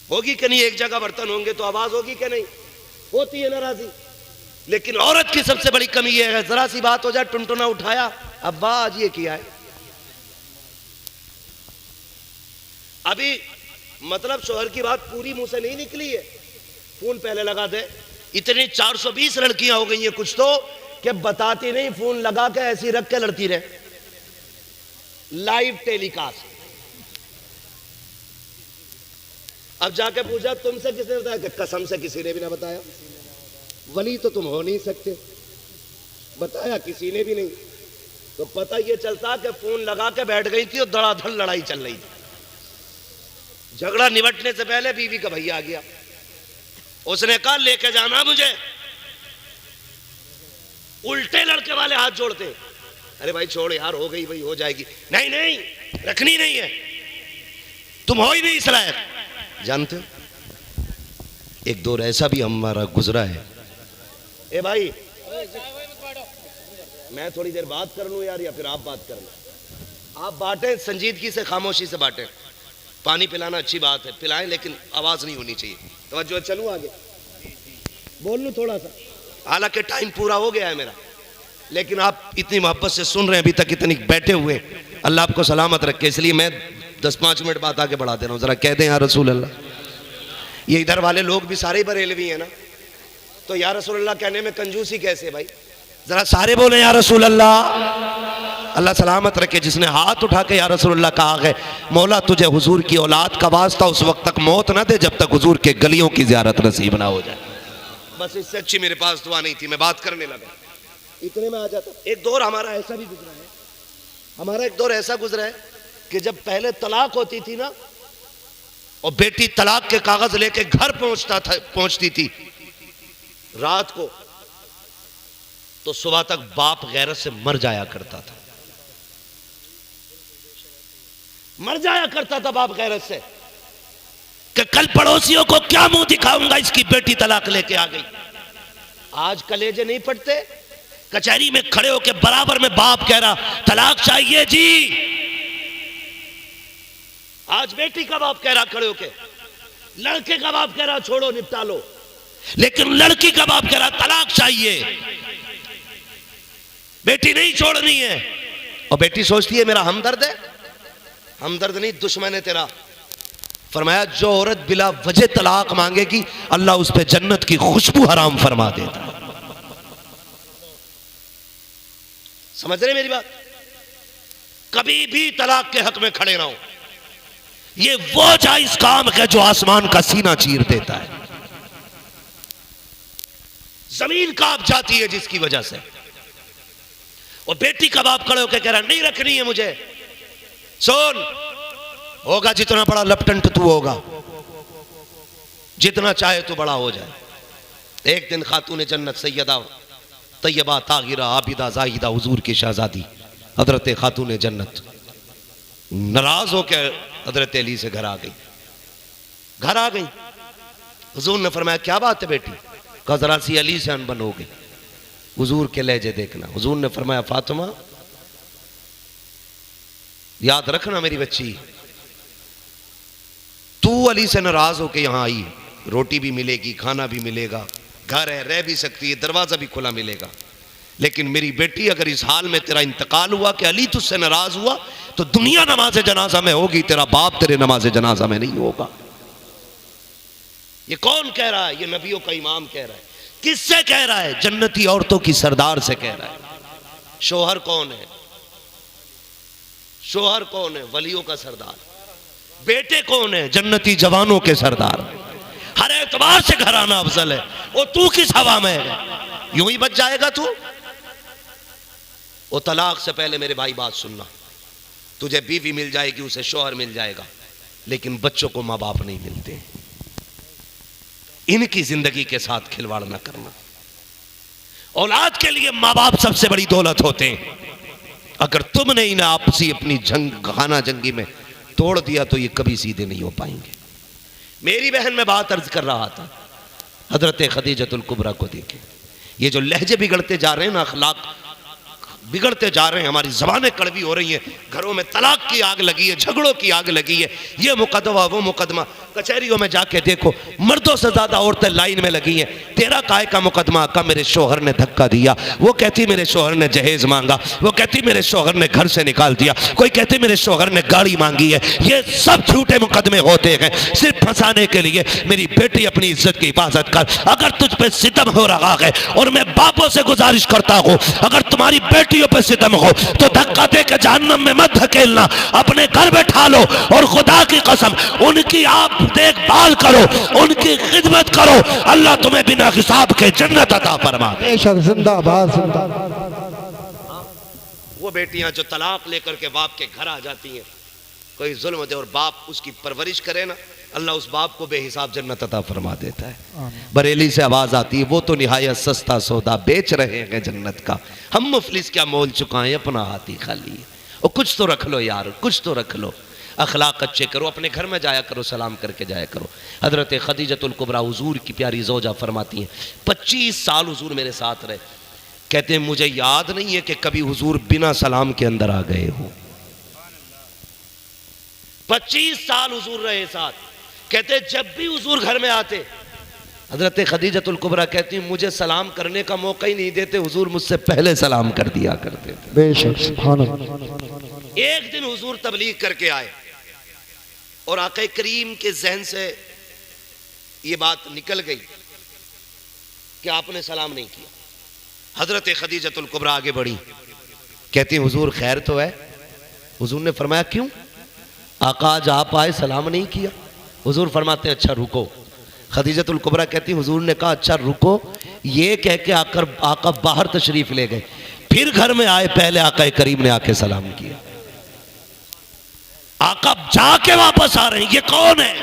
S1: होगी कि नहीं? एक जगह बर्तन होंगे तो आवाज होगी कि नहीं? होती है नाराजी। लेकिन औरत की सबसे बड़ी कमी यह है जरा सी बात हो जाए टुनटुना उठाया, अब्बा आज ये किया है। अभी मतलब शोहर की बात पूरी मुंह से नहीं निकली है, फोन पहले लगा दे। इतनी 420 लड़कियां हो गई हैं कुछ तो कि बताती नहीं, फोन लगा के ऐसी रख के लड़ती रहे। Live telecast. अब जाके पूछा तुमसे किसने बताया? कि कसम से किसी ने भी ना बताया। वली तो तुम हो नहीं सकते, बताया किसी ने भी नहीं। तो पता ये चलता कि फोन लगा के बैठ गई थी और धड़ाधड़ लड़ाई चल रही थी। झगड़ा निपटने से पहले बीवी का भैया आ गया, उसने कहा लेके जाना मुझे। उल्टे लड़के वाले हाथ जोड़ते, अरे भाई छोड़ यार, हो गई भाई, हो जाएगी। नहीं नहीं, रखनी नहीं है, तुम हो ही नहीं इस लायक। जानते हो एक दौर ऐसा भी हमारा गुजरा है। ए भाई मैं थोड़ी देर बात कर लूं यार, या फिर आप बात कर लो? आप बांटें संजीदगी से, खामोशी से बांटें। पानी पिलाना अच्छी बात है, पिलाएं, लेकिन आवाज नहीं होनी चाहिए। तवज्जो, चलूं आगे? बोल लूँ थोड़ा सा, हालांकि टाइम पूरा हो गया है मेरा, लेकिन आप इतनी मोहब्बत से सुन रहे हैं अभी तक, इतनी बैठे हुए, अल्लाह आपको सलामत रखे, इसलिए मैं 10-5 मिनट बाद आगे बढ़ा दे रहा हूँ। ज़रा कह दें या रसूल अल्लाह। ये इधर वाले लोग भी सारे बरेलवी हैं ना, तो या रसूल अल्लाह कहने में कंजूसी कैसे भाई? ज़रा सारे बोले या रसूल अल्लाह। अल्लाह सलामत रखे। जिसने हाथ उठा के या रसूल अल्लाह कहा है, मौला तुझे हुजूर की औलाद का वास्ता उस वक्त तक मौत ना दे जब तक हुजूर के गलियों की ज़ियारत नसीब ना हो जाए। बस इससे अच्छी मेरे पास दुआ नहीं थी, मैं बात करने लगा, इतने में आ जाता। एक दौर हमारा ऐसा भी गुजरा है, हमारा एक दौर ऐसा गुजरा है कि जब पहले तलाक होती थी ना, और बेटी तलाक के कागज लेके घर पहुंचती थी रात को, तो सुबह तक बाप गैरत से मर जाया करता था, मर जाया करता था बाप गैरत से, कि कल पड़ोसियों को क्या मुंह दिखाऊंगा, इसकी बेटी तलाक लेके आ गई। आज कलेजे नहीं फटते, कचहरी में खड़े होके बराबर में बाप कह रहा तलाक चाहिए जी, आज बेटी का बाप कह रहा खड़े होके, लड़के का बाप कह रहा छोड़ो निपटा लो, लेकिन लड़की का बाप कह रहा तलाक चाहिए, बेटी नहीं छोड़नी है। और बेटी सोचती है मेरा हमदर्द है, हमदर्द नहीं दुश्मन है तेरा। फरमाया जो औरत बिला वजह तलाक मांगेगी अल्लाह उस पे जन्नत की खुशबू हराम फरमा देता। समझ रहे मेरी बात? कभी भी तलाक के हक में खड़े ना हो, ये वो जायज काम है जो आसमान का सीना चीर देता है, जमीन कांप जाती है जिसकी वजह से। और बेटी का बाप खड़े होकर कह रहा नहीं रखनी है मुझे, सुन होगा जितना बड़ा लपटंट तू होगा, जितना चाहे तू बड़ा हो जाए। एक दिन खातून जन्नत सैयदा तैयबा ताहिरा आबिदा जाहिदा हुजूर की शहजादी हजरत खातून जन्नत नाराज होकर हजरत अली से घर आ गई। घर आ गई, हुजूर ने फरमाया क्या बात है बेटी? कहा जरा सी अली से अनबन हो गई। हुजूर के लहजे देखना। हुजूर ने फरमाया फातिमा याद रखना मेरी बच्ची, तू अली से नाराज होके यहां आई, रोटी भी मिलेगी, खाना भी मिलेगा, घर है, रह भी सकती है, दरवाजा भी खुला मिलेगा, लेकिन मेरी बेटी अगर इस हाल में तेरा इंतकाल हुआ कि अली तुझसे नाराज हुआ तो दुनिया नमाज जनाजा में होगी, तेरा बाप तेरे नमाज जनाजा में नहीं होगा। ये कौन कह रहा है? ये नबियों का इमाम कह रहा है। किससे कह रहा है? जन्नती औरतों की सरदार से कह रहा है। शोहर कौन है? शोहर कौन है? वलियों का सरदार। बेटे कौन है? जन्नती जवानों के सरदार। हर एतबार से घराना अफजल है। और तू किस हवा में है? यूं ही बच जाएगा तू? वो तलाक से पहले मेरे भाई बात सुनना, तुझे बीवी मिल जाएगी, उसे शोहर मिल जाएगा, लेकिन बच्चों को माँ बाप नहीं मिलते। इनकी जिंदगी के साथ खिलवाड़ ना करना। औलाद के लिए माँ बाप सबसे बड़ी दौलत होते हैं। अगर तुमने इन्हें आपसी अपनी खाना जंगी में तोड़ दिया तो ये कभी सीधे नहीं हो पाएंगे। मेरी बहन में बात अर्ज कर रहा था, हजरत खदीजतुल कुबरा को देखें। ये जो लहजे बिगड़ते जा रहे हैं ना, अखलाक बिगड़ते जा रहे हैं, हमारी ज़बानें कड़वी हो रही हैं, घरों में तलाक की आग लगी है, झगड़ों की आग लगी है, ये मुकदमा वो मुकदमा। कचहरियों में जाके देखो, मर्दों से ज़्यादा औरतें लाइन में लगी हैं। तेरा काय का मुकदमा? का मेरे शोहर ने धक्का दिया, वो कहती मेरे शोहर ने जहेज मांगा, वो कहती मेरे शोहर ने घर से निकाल दिया, कोई कहती मेरे शोहर ने गाड़ी मांगी है। ये सब झूठे मुकदमे होते हैं सिर्फ फंसाने के लिए। मेरी बेटी अपनी इज्जत की हिफाजत कर। अगर तुझ पे सितम हो रहा है, और मैं बापों से गुजारिश करता हूँ, अगर तुम्हारी बेटियों पे सितम हो तो धक्का दे के जहन्नम में मत धकेलना, अपने घर बैठा लो और खुदा की कसम उनकी आप देखभाल करो, उनकी खिदमत करो, अल्लाह तुम्हें बिना हिसाब के जन्नत अता फरमा दे।
S2: बेशक जिंदाबाद जिंदाबाद।
S1: वो बेटियां जो तलाक लेकर के बाप के घर आ जाती हैं, कोई जुल्म दे और बाप उसकी परवरिश करे ना, अल्लाह उस बाप को बेहिसाब जन्नत अता फरमा देता है। बरेली से आवाज आती है, वो तो निहायत सस्ता सौदा बेच रहे हैं जन्नत का, हम मुफलिस क्या मोल चुकाएं, अपना हाथी खाली। और कुछ तो रख लो यार, कुछ तो रख लो, अखलाक अच्छे करो, अपने घर में जाया करो, सलाम करके जाया करो। हजरत खदीजतुल कुबरा हुजूर की प्यारी ज़ौजा फरमाती हैं, 25 साल हुजूर मेरे साथ रहे। कहते हैं मुझे याद नहीं है कि कभी हुजूर बिना सलाम के अंदर आ गए हो। 25 साल हुजूर रहे साथ। कहते जब भी हुजूर घर में आते हजरत खदीजतुल कुबरा कहती हैं मुझे सलाम करने का मौका ही नहीं देते, हुजूर मुझसे पहले सलाम कर दिया करते थे।
S2: बेशक सुभान अल्लाह।
S1: एक दिन हुजूर तबलीग करके आए और आका करीम के जहन से ये बात निकल गई कि आपने सलाम नहीं किया। हजरत खदीजतुल कुबरा आगे बढ़ी, कहती हैं हुजूर खैर तो है। हुजूर ने फरमाया क्यों? आका आज आप आए सलाम नहीं किया। हुजूर फरमाते हैं अच्छा रुको। खदीजतुल कुबरा कहती हुजूर ने कहा अच्छा रुको, ये कह के आकर आका बाहर तशरीफ ले गए, फिर घर में आए, पहले आका करीम ने आके सलाम किया। आका जाके वापस आ रहे हैं, ये कौन है?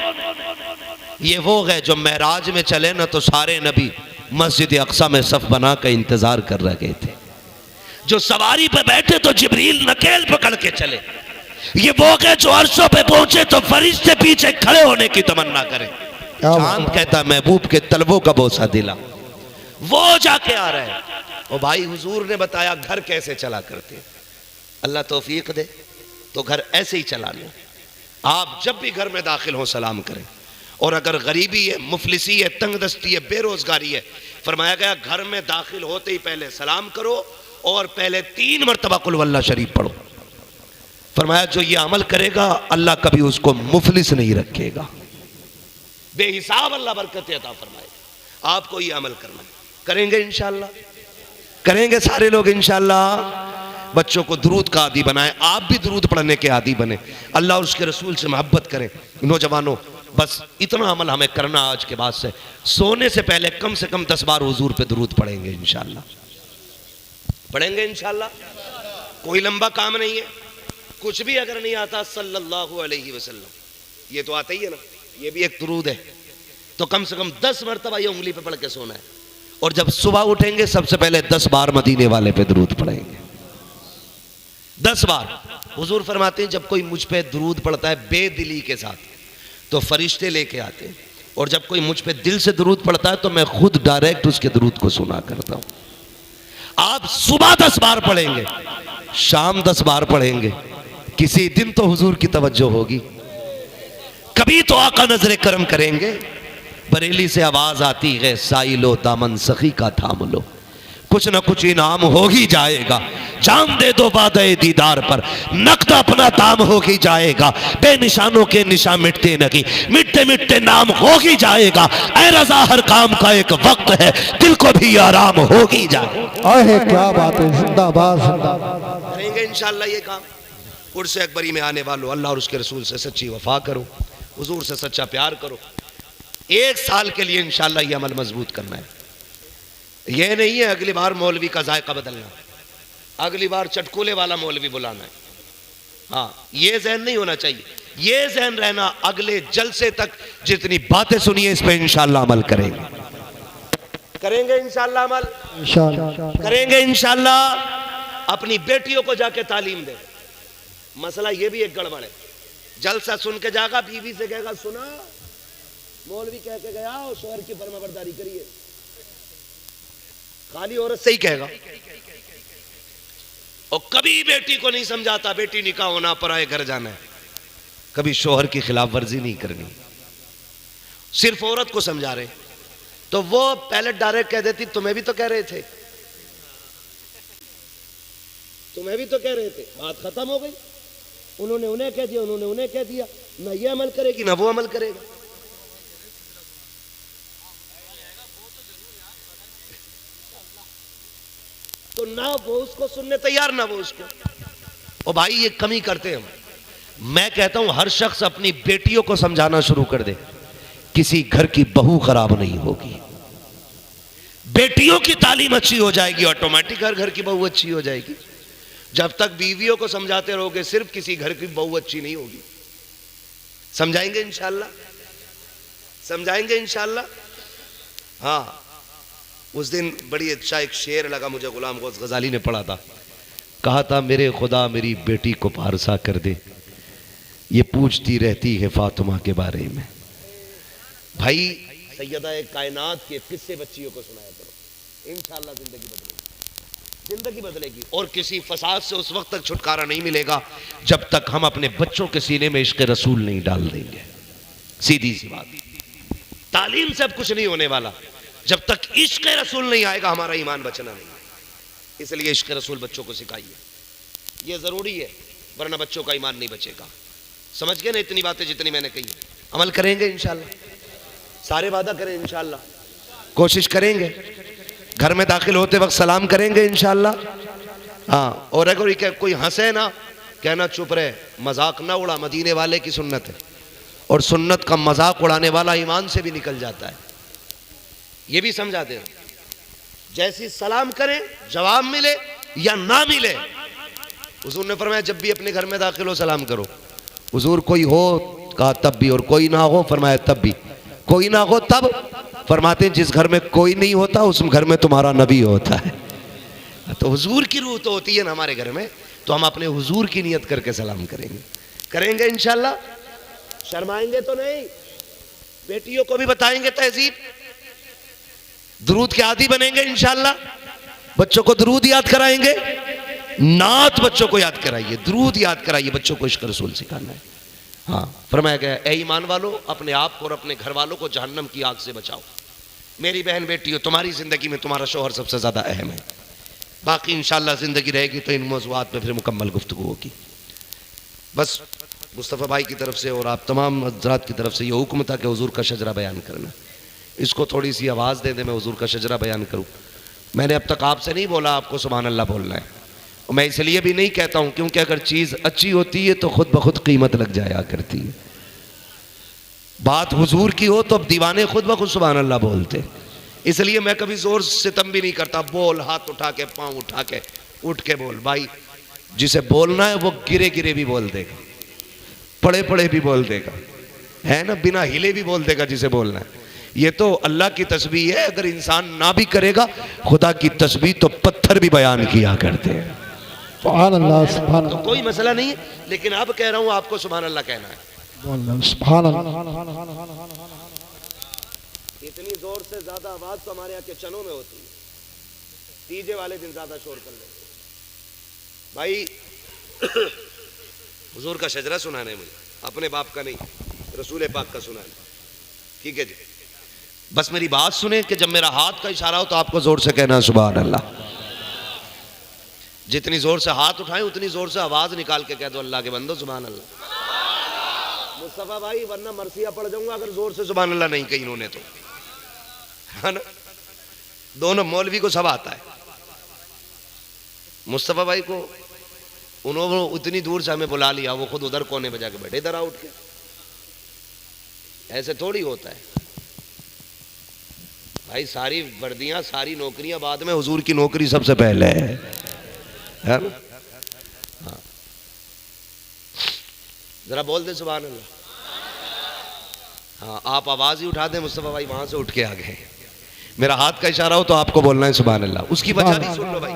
S1: ये वो है जो महराज में चले ना तो सारे नबी मस्जिद अक्सा में सफ बना कर इंतजार कर रहे थे, जो सवारी पे बैठे तो जिब्रील नकेल पकड़ के चले। ये वो है जो अर्शों पे पहुंचे तो फरिश्ते पीछे खड़े होने की तमन्ना करें। चांद कहता महबूब के तलबों का बोसा दिला, वो जाके आ रहा है। ओ भाई हुजूर ने बताया घर कैसे चला करते, अल्लाह तौफीक दे तो घर ऐसे ही चला लो। आप जब भी घर में दाखिल हो सलाम करें, और अगर गरीबी है, मुफलिसी है, तंगदस्ती है, बेरोजगारी है, फरमाया गया घर में दाखिल होते ही पहले सलाम करो और पहले 3 मरतबा कुल वल्लाह शरीफ पढ़ो। फरमाया जो ये अमल करेगा अल्लाह कभी उसको मुफलिस नहीं रखेगा, बेहिसाब अल्लाह बरकत अता फरमाएगा। आपको ये अमल करना है, करेंगे इंशाअल्लाह, करेंगे सारे लोग इंशाअल्लाह। बच्चों को दुरूद का आदी बनाए, आप भी दुरूद पढ़ने के आदी बने, अल्लाह और उसके रसूल से मोहब्बत करें। नौजवानों बस इतना अमल हमें करना आज के बाद से, सोने से पहले कम से कम 10 बार हुजूर पे दुरूद पढ़ेंगे इंशाअल्लाह, पढ़ेंगे इंशाअल्लाह। कोई लंबा काम नहीं है, कुछ भी अगर नहीं आता सल्लल्लाहु अलैहि वसल्लम, ये तो आता ही है ना, ये भी एक दुरूद है, तो कम से कम 10 मरतबा ये उंगली पे पढ़ के सोना है। और जब सुबह उठेंगे सबसे पहले 10 बार मदीने वाले पे दुरूद पढ़ेंगे, 10 बार। हुजूर फरमाते हैं जब कोई मुझ पे दुरूद पढ़ता है बेदिली के साथ तो फरिश्ते लेके आते हैं, और जब कोई मुझ पे दिल से दुरूद पढ़ता है तो मैं खुद डायरेक्ट उसके दुरूद को सुना करता हूं। आप सुबह 10 बार पढ़ेंगे, शाम 10 बार पढ़ेंगे, किसी दिन तो हुजूर की तवज्जो होगी, कभी तो आका नजरे करम करेंगे। बरेली से आवाज आती है साइलो दामन सखी का थाम लो, कुछ ना कुछ इनाम हो ही जाएगा, जान दे दो वादे दीदार पर, नकद अपना दाम हो ही जाएगा, बेनिशानों के निशान मिटते नहीं, मिटते मिटते नाम हो ही जाएगा। ऐ रज़ा हर काम का एक वक्त है, दिल को भी आराम हो ही जाएगा।
S2: आहे क्या बात है, जिंदाबाद जिंदाबाद।
S1: करेंगे इंशाअल्लाह ये काम। उर्स अकबरी में आने वालों अल्लाह और उसके रसूल से सच्ची वफा करो, हुजूर से सच्चा प्यार करो। 1 साल के लिए इंशाअल्लाह ये अमल मजबूत करना है। ये नहीं है अगली बार मौलवी का जायका बदलना, अगली बार चटकुले वाला मौलवी बुलाना है। हाँ, ये जहन नहीं होना चाहिए, ये जहन रहना अगले जलसे तक जितनी बातें सुनिए इस पे इंशाअल्लाह अमल करेंगे, करेंगे इंशाअल्लाह अमल,
S2: इंशाअल्लाह
S1: करेंगे इंशाअल्लाह। अपनी बेटियों को जाके तालीम दे। मसला ये भी एक गड़बड़ है, जलसा सुन के जाएगा, बीवी से कहेगा सुना मौलवी कह के गया और शोहर की फरमाबरदारी करिए, खाली औरत से ही कहेगा। और कभी बेटी को नहीं समझाता बेटी निकाह होना, पराए घर जाना है, कभी शोहर की खिलाफ वर्जी नहीं करनी, सिर्फ औरत को समझा रहे। तो वो पहले डायरेक्ट कह देती तुम्हें भी तो कह रहे थे, तुम्हें भी तो कह रहे थे, बात खत्म हो गई। उन्होंने उन्हें कह दिया, उन्होंने उन्हें कह दिया, ना ये अमल करेगी ना वो अमल करेगा। तो ना वो उसको सुनने तैयार ना वो उसको। ओ भाई ये कमी करते हैं हम। मैं कहता हूं हर शख्स अपनी बेटियों को समझाना शुरू कर दे, किसी घर की बहू खराब नहीं होगी। बेटियों की तालीम अच्छी हो जाएगी, ऑटोमेटिक हर घर की बहू अच्छी हो जाएगी। जब तक बीवियों को समझाते रहोगे सिर्फ किसी घर की बहू अच्छी नहीं होगी। समझाएंगे इंशाअल्लाह, समझाएंगे इंशाअल्लाह। हाँ, उस दिन बड़ी अच्छा एक शेर लगा मुझे, गुलाम गौस गजाली ने पढ़ा था, कहा था मेरे खुदा मेरी बेटी को पारसा कर दे, ये पूछती रहती है फातिमा के बारे में। भाई सैयदा कायनात के किस्से बच्चियों को सुनाया करो, इंशाअल्लाह जिंदगी बदलेगी, जिंदगी बदलेगी। और किसी फसाद से उस वक्त तक छुटकारा नहीं मिलेगा जब तक हम अपने बच्चों के सीने में इश्क रसूल नहीं डाल देंगे। सीधी सी बात, तालीम से अब कुछ नहीं होने वाला। जब तक इश्क रसूल नहीं आएगा हमारा ईमान बचना नहीं। इसलिए इश्क रसूल बच्चों को सिखाइए, ये जरूरी है, वरना बच्चों का ईमान नहीं बचेगा। समझ गए ना इतनी बातें जितनी मैंने कही? अमल करेंगे इंशाल्लाह, सारे वादा करें इंशाल्लाह, कोशिश करेंगे। घर में दाखिल होते वक्त सलाम करेंगे इंशाल्लाह। हाँ, और अगर कोई हंसे ना, कहना चुप रहे, मजाक ना उड़ा, मदीने वाले की सुन्नत है। और सुन्नत का मजाक उड़ाने वाला ईमान से भी निकल जाता है, ये भी समझा देना। जैसी सलाम करें, जवाब मिले या ना मिले, हुजूर ने फरमाया जब भी अपने घर में दाखिल हो सलाम करो। हुजूर कोई हो कहा तब भी, और कोई ना हो फरमाया तब भी। कोई ना हो तब फरमाते हैं जिस घर में कोई नहीं होता उस घर में तुम्हारा नबी होता है। तो हुजूर की रूह तो होती है ना हमारे घर में, तो हम अपने हुजूर की नियत करके सलाम करेंगे, करेंगे इंशाल्लाह। शर्माएंगे तो नहीं, बेटियों को भी बताएंगे तहजीब, दुरूद के आदी बनेंगे इंशाल्लाह। बच्चों को दुरूद याद कराएंगे, नात बच्चों को याद कराइए, दुरूद याद कराइए, बच्चों को इश्क रसूल सिखाना है। हाँ, फरमाया गया ए ईमान वालों, अपने आप को और अपने घर वालों को जहन्नम की आग से बचाओ। मेरी बहन बेटियों, तुम्हारी जिंदगी में तुम्हारा शौहर सबसे ज्यादा अहम है। बाकी इंशाल्लाह जिंदगी रहेगी तो इन मौज़ूआत पे फिर मुकम्मल गुफ्तगू होगी। बस मुस्तफ़ा भाई की तरफ से और आप तमाम हज़रात की तरफ से ये हुक्म था कि हुजूर का शजरा बयान करना। इसको थोड़ी सी आवाज़ दे दे, मैं हुजूर का शजरा बयान करूँ। मैंने अब तक आपसे नहीं बोला आपको सुभान अल्लाह बोलना है, और मैं इसलिए भी नहीं कहता हूँ क्योंकि अगर चीज़ अच्छी होती है तो खुद ब खुद कीमत लग जाया करती है। बात हुजूर की हो तो अब दीवाने खुद ब खुद सुभान अल्लाह बोलते। इसलिए मैं कभी जोर सितम भी नहीं करता, बोल, हाथ उठा के, पाँव उठा के, उठ के बोल। भाई जिसे बोलना है वो गिरे गिरे भी बोल देगा, पड़े पड़े भी बोल देगा, है ना, बिना हिले भी बोल देगा जिसे बोलना है। ये तो अल्लाह की तस्बीह है, अगर इंसान ना भी करेगा खुदा की तस्बीह तो पत्थर भी बयान किया करते हैं।
S2: सुभान अल्लाह, सुभान
S1: तो
S2: अल्लाह,
S1: कोई मसला नहीं है, लेकिन अब कह रहा हूं आपको सुभान अल्लाह कहना है।
S2: सुभान अल्लाह।
S1: इतनी जोर से ज्यादा आवाज तो हमारे यहाँ के चनों में होती है, तीजे वाले दिन ज्यादा शोर कर लेते भाई। हुजूर का शजरा सुनाना है मुझे, अपने बाप का नहीं, रसूल पाक का सुनाना है, ठीक है जी। बस मेरी बात सुने कि जब मेरा हाथ का इशारा हो तो आपको जोर से कहना सुभान अल्लाह। जितनी जोर से हाथ उठाएं उतनी जोर से आवाज निकाल के कह दो अल्लाह के बंदो सुभान अल्लाह। मुस्तफा भाई वरना मरसिया पड़ जाऊंगा अगर जोर से सुभान अल्लाह नहीं कही इन्होंने तो, है ना। दोनों मौलवी को सब आता है, मुस्तफा भाई को उन्होंने उतनी दूर से हमें बुला लिया, वो खुद उधर कोने पे जाके बैठे, इधर आ उठ के। ऐसे थोड़ी होता है भाई, सारी वर्दियां सारी नौकरियां बाद में, हुजूर की नौकरी सबसे पहले है ना। हाँ, जरा बोल दे सुभान अल्लाह। हाँ, आप आवाज ही उठा दें, मुस्तफा भाई वहां से उठ के आ गए। मेरा हाथ का इशारा हो तो आपको बोलना है सुभान अल्लाह। उसकी वजह भी सुन लो भाई,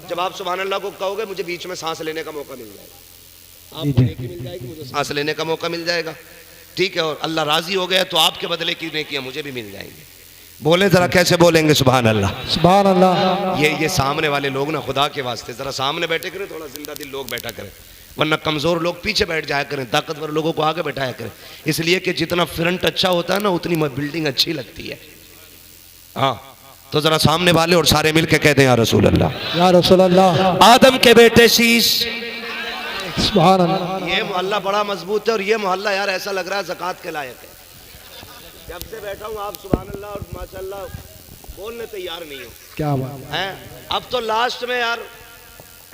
S1: जब आप सुभान अल्लाह को कहोगे मुझे बीच में सांस लेने का मौका मिल जाएगा, आपको नेकी मिल जाएगी, मुझे सांस लेने का मौका मिल जाएगा, ठीक है। और अल्लाह राजी हो गया तो आपके बदले की नेकियां मुझे भी मिल जाएंगे। बोले जरा कैसे बोलेंगे सुभान अल्लाह,
S2: सुभान अल्लाह।
S1: ये सामने वाले लोग ना खुदा के वास्ते जरा सामने बैठे करें, थोड़ा जिंदा दिल लोग बैठा करें, वरना कमजोर लोग पीछे बैठ जाया करें, ताकतवर लोगों को आगे बैठाया करें। इसलिए कि जितना फ्रंट अच्छा होता है ना उतनी बिल्डिंग अच्छी लगती है। हाँ, तो जरा सामने वाले और सारे मिलके कहते हैं या रसूल अल्लाह,
S2: या रसूल अल्लाह।
S1: आदम के बेटे शीश।
S2: सुभान अल्लाह।
S1: ये मोहल्ला बड़ा मजबूत है, और ये मोहल्ला यार ऐसा लग रहा है ज़कात के लायक है। जब से बैठा हूँ आप सुभान अल्लाह और माशाअल्लाह बोलने तैयार नहीं हो,
S2: क्या बात
S1: है। अब तो लास्ट में यार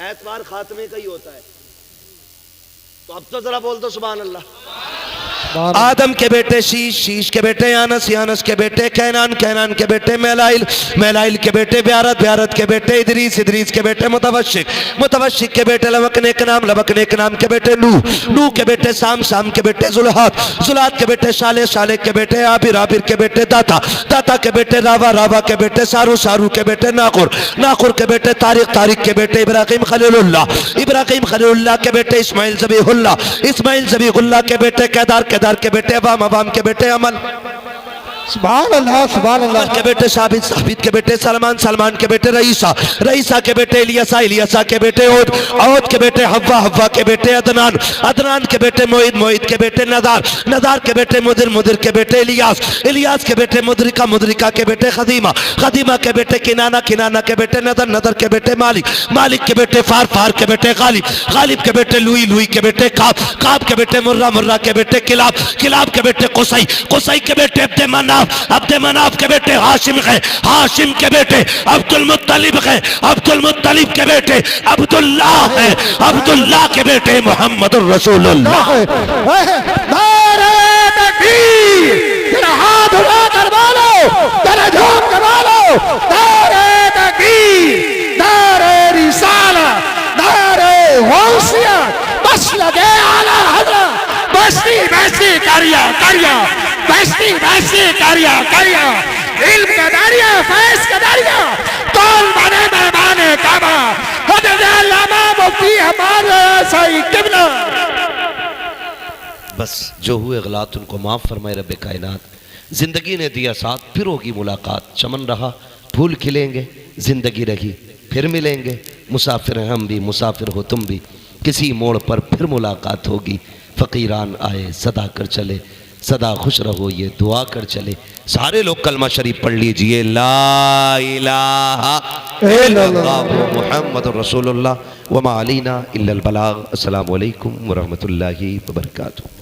S1: एतवार खात्मे का ही होता है, तो अब तो जरा बोल दो सुभान अल्लाह। आदम के बेटे शीश, शीश के बेटे यानस, यानस के बेटे कैनान, कैनान के बेटे मेलाइल, मेलाइल के बेटे ब्यारत, ब्यारत के बेटे इदरीस, इदरीस के बेटे मुतवशिक, मुतवशिक के बेटे लबक नेक नाम, लबक नेक नाम के बेटे नूह, नूह के बेटे साम, साम के बेटे जुलहात, जुलहात के बेटे शाले, शाले के बेटे आबिर, आबिर के बेटे दाता, दाता के बेटे रावा, रावा के बेटे सारू, सारू के बेटे नाकुर, नाकुर के बेटे तारिक, तारिक के बेटे इब्राहिम खलीलुल्लाह, इब्राहिम खलीलुल्लाह के बेटे इस्माइल ज़बीहुल्लाह, इस्माइल ज़बीहुल्लाह के बेटे केदार, केदार के बेटे अवाम, अवाम के बेटे अमल।
S2: सुभान अल्लाह सुभान
S1: उमर
S2: अल्लाह
S1: के बेटे साबित, साबित के बेटे सलमान, सलमान के बेटे रईसा, रईसा के बेटे इलियासा, इलियासा के बेटे औद, औद के बेटे हव्वा, हव्वा के बेटे अदनान, अदनान के बेटे मोइद, मोइद के बेटे नदार, नदार के बेटे मुदिर, मुदिर के बेटे इलियास, इलियास के बेटे मुदरिका, मुदरिका के बेटे खदीमा, खदीमा के बेटे किनाना, किनाना के बेटे नदर, नदर के बेटे मालिक, मालिक के बेटे फार, फार के बेटे गालिब, गालिब के बेटे लुई, लुई के बेटे काब, काब के बेटे मुर्रा, मुर्रा के बेटे किलाब, किलाब के बेटे कुसई, कुसई के बेटे अब्दे मनाफ, अब्दे मनाफ के बेटे हाशिम है, हाशिम के बेटे अब्दुल मुत्तलिब है, अब्दुल मुत्तलिब के बेटे अब्दुल्लाह है, अब्दुल्लाह के बेटे मोहम्मद रसूलुल्लाह।
S2: नारे तकबीर, तेरा हाथ उठा कर बोलो, तेरा झूम कर बोलो, नारे तकबीर, नारे रिसाला, नारे गौसिया, बस लगे आला हज़रत, बस्ती बस्ती करिया करिया, बस्ती बस्ती करिया करिया, इल्म का दारिया, फैज़ का दारिया, कौन बने मेहमाने काबा, हज़रत अल्लामा मुफ्ती हमारे सही किबला।
S1: बस जो हुए गलात उनको माफ़ फरमाए रब कायनात। ज़िंदगी ने दिया साथ, फिर होगी मुलाकात, चमन रहा फूल खिलेंगे, ज़िंदगी रही फिर मिलेंगे, मुसाफिर हैं हम भी, मुसाफिर हो तुम भी, किसी मोड़ पर फिर मुलाकात होगी। फ़कीरान आए सदा कर चले, सदा खुश रहो ये दुआ कर चले। सारे लोग कलमा शरीफ पढ़ लीजिए, ला इलाहा इल्लल्लाह मुहम्मदुर रसूलुल्लाह व मा अलैना इल्लल बलाग। अस्सलामु अलैकुम व रहमतुल्लाहि व बरकातुहू।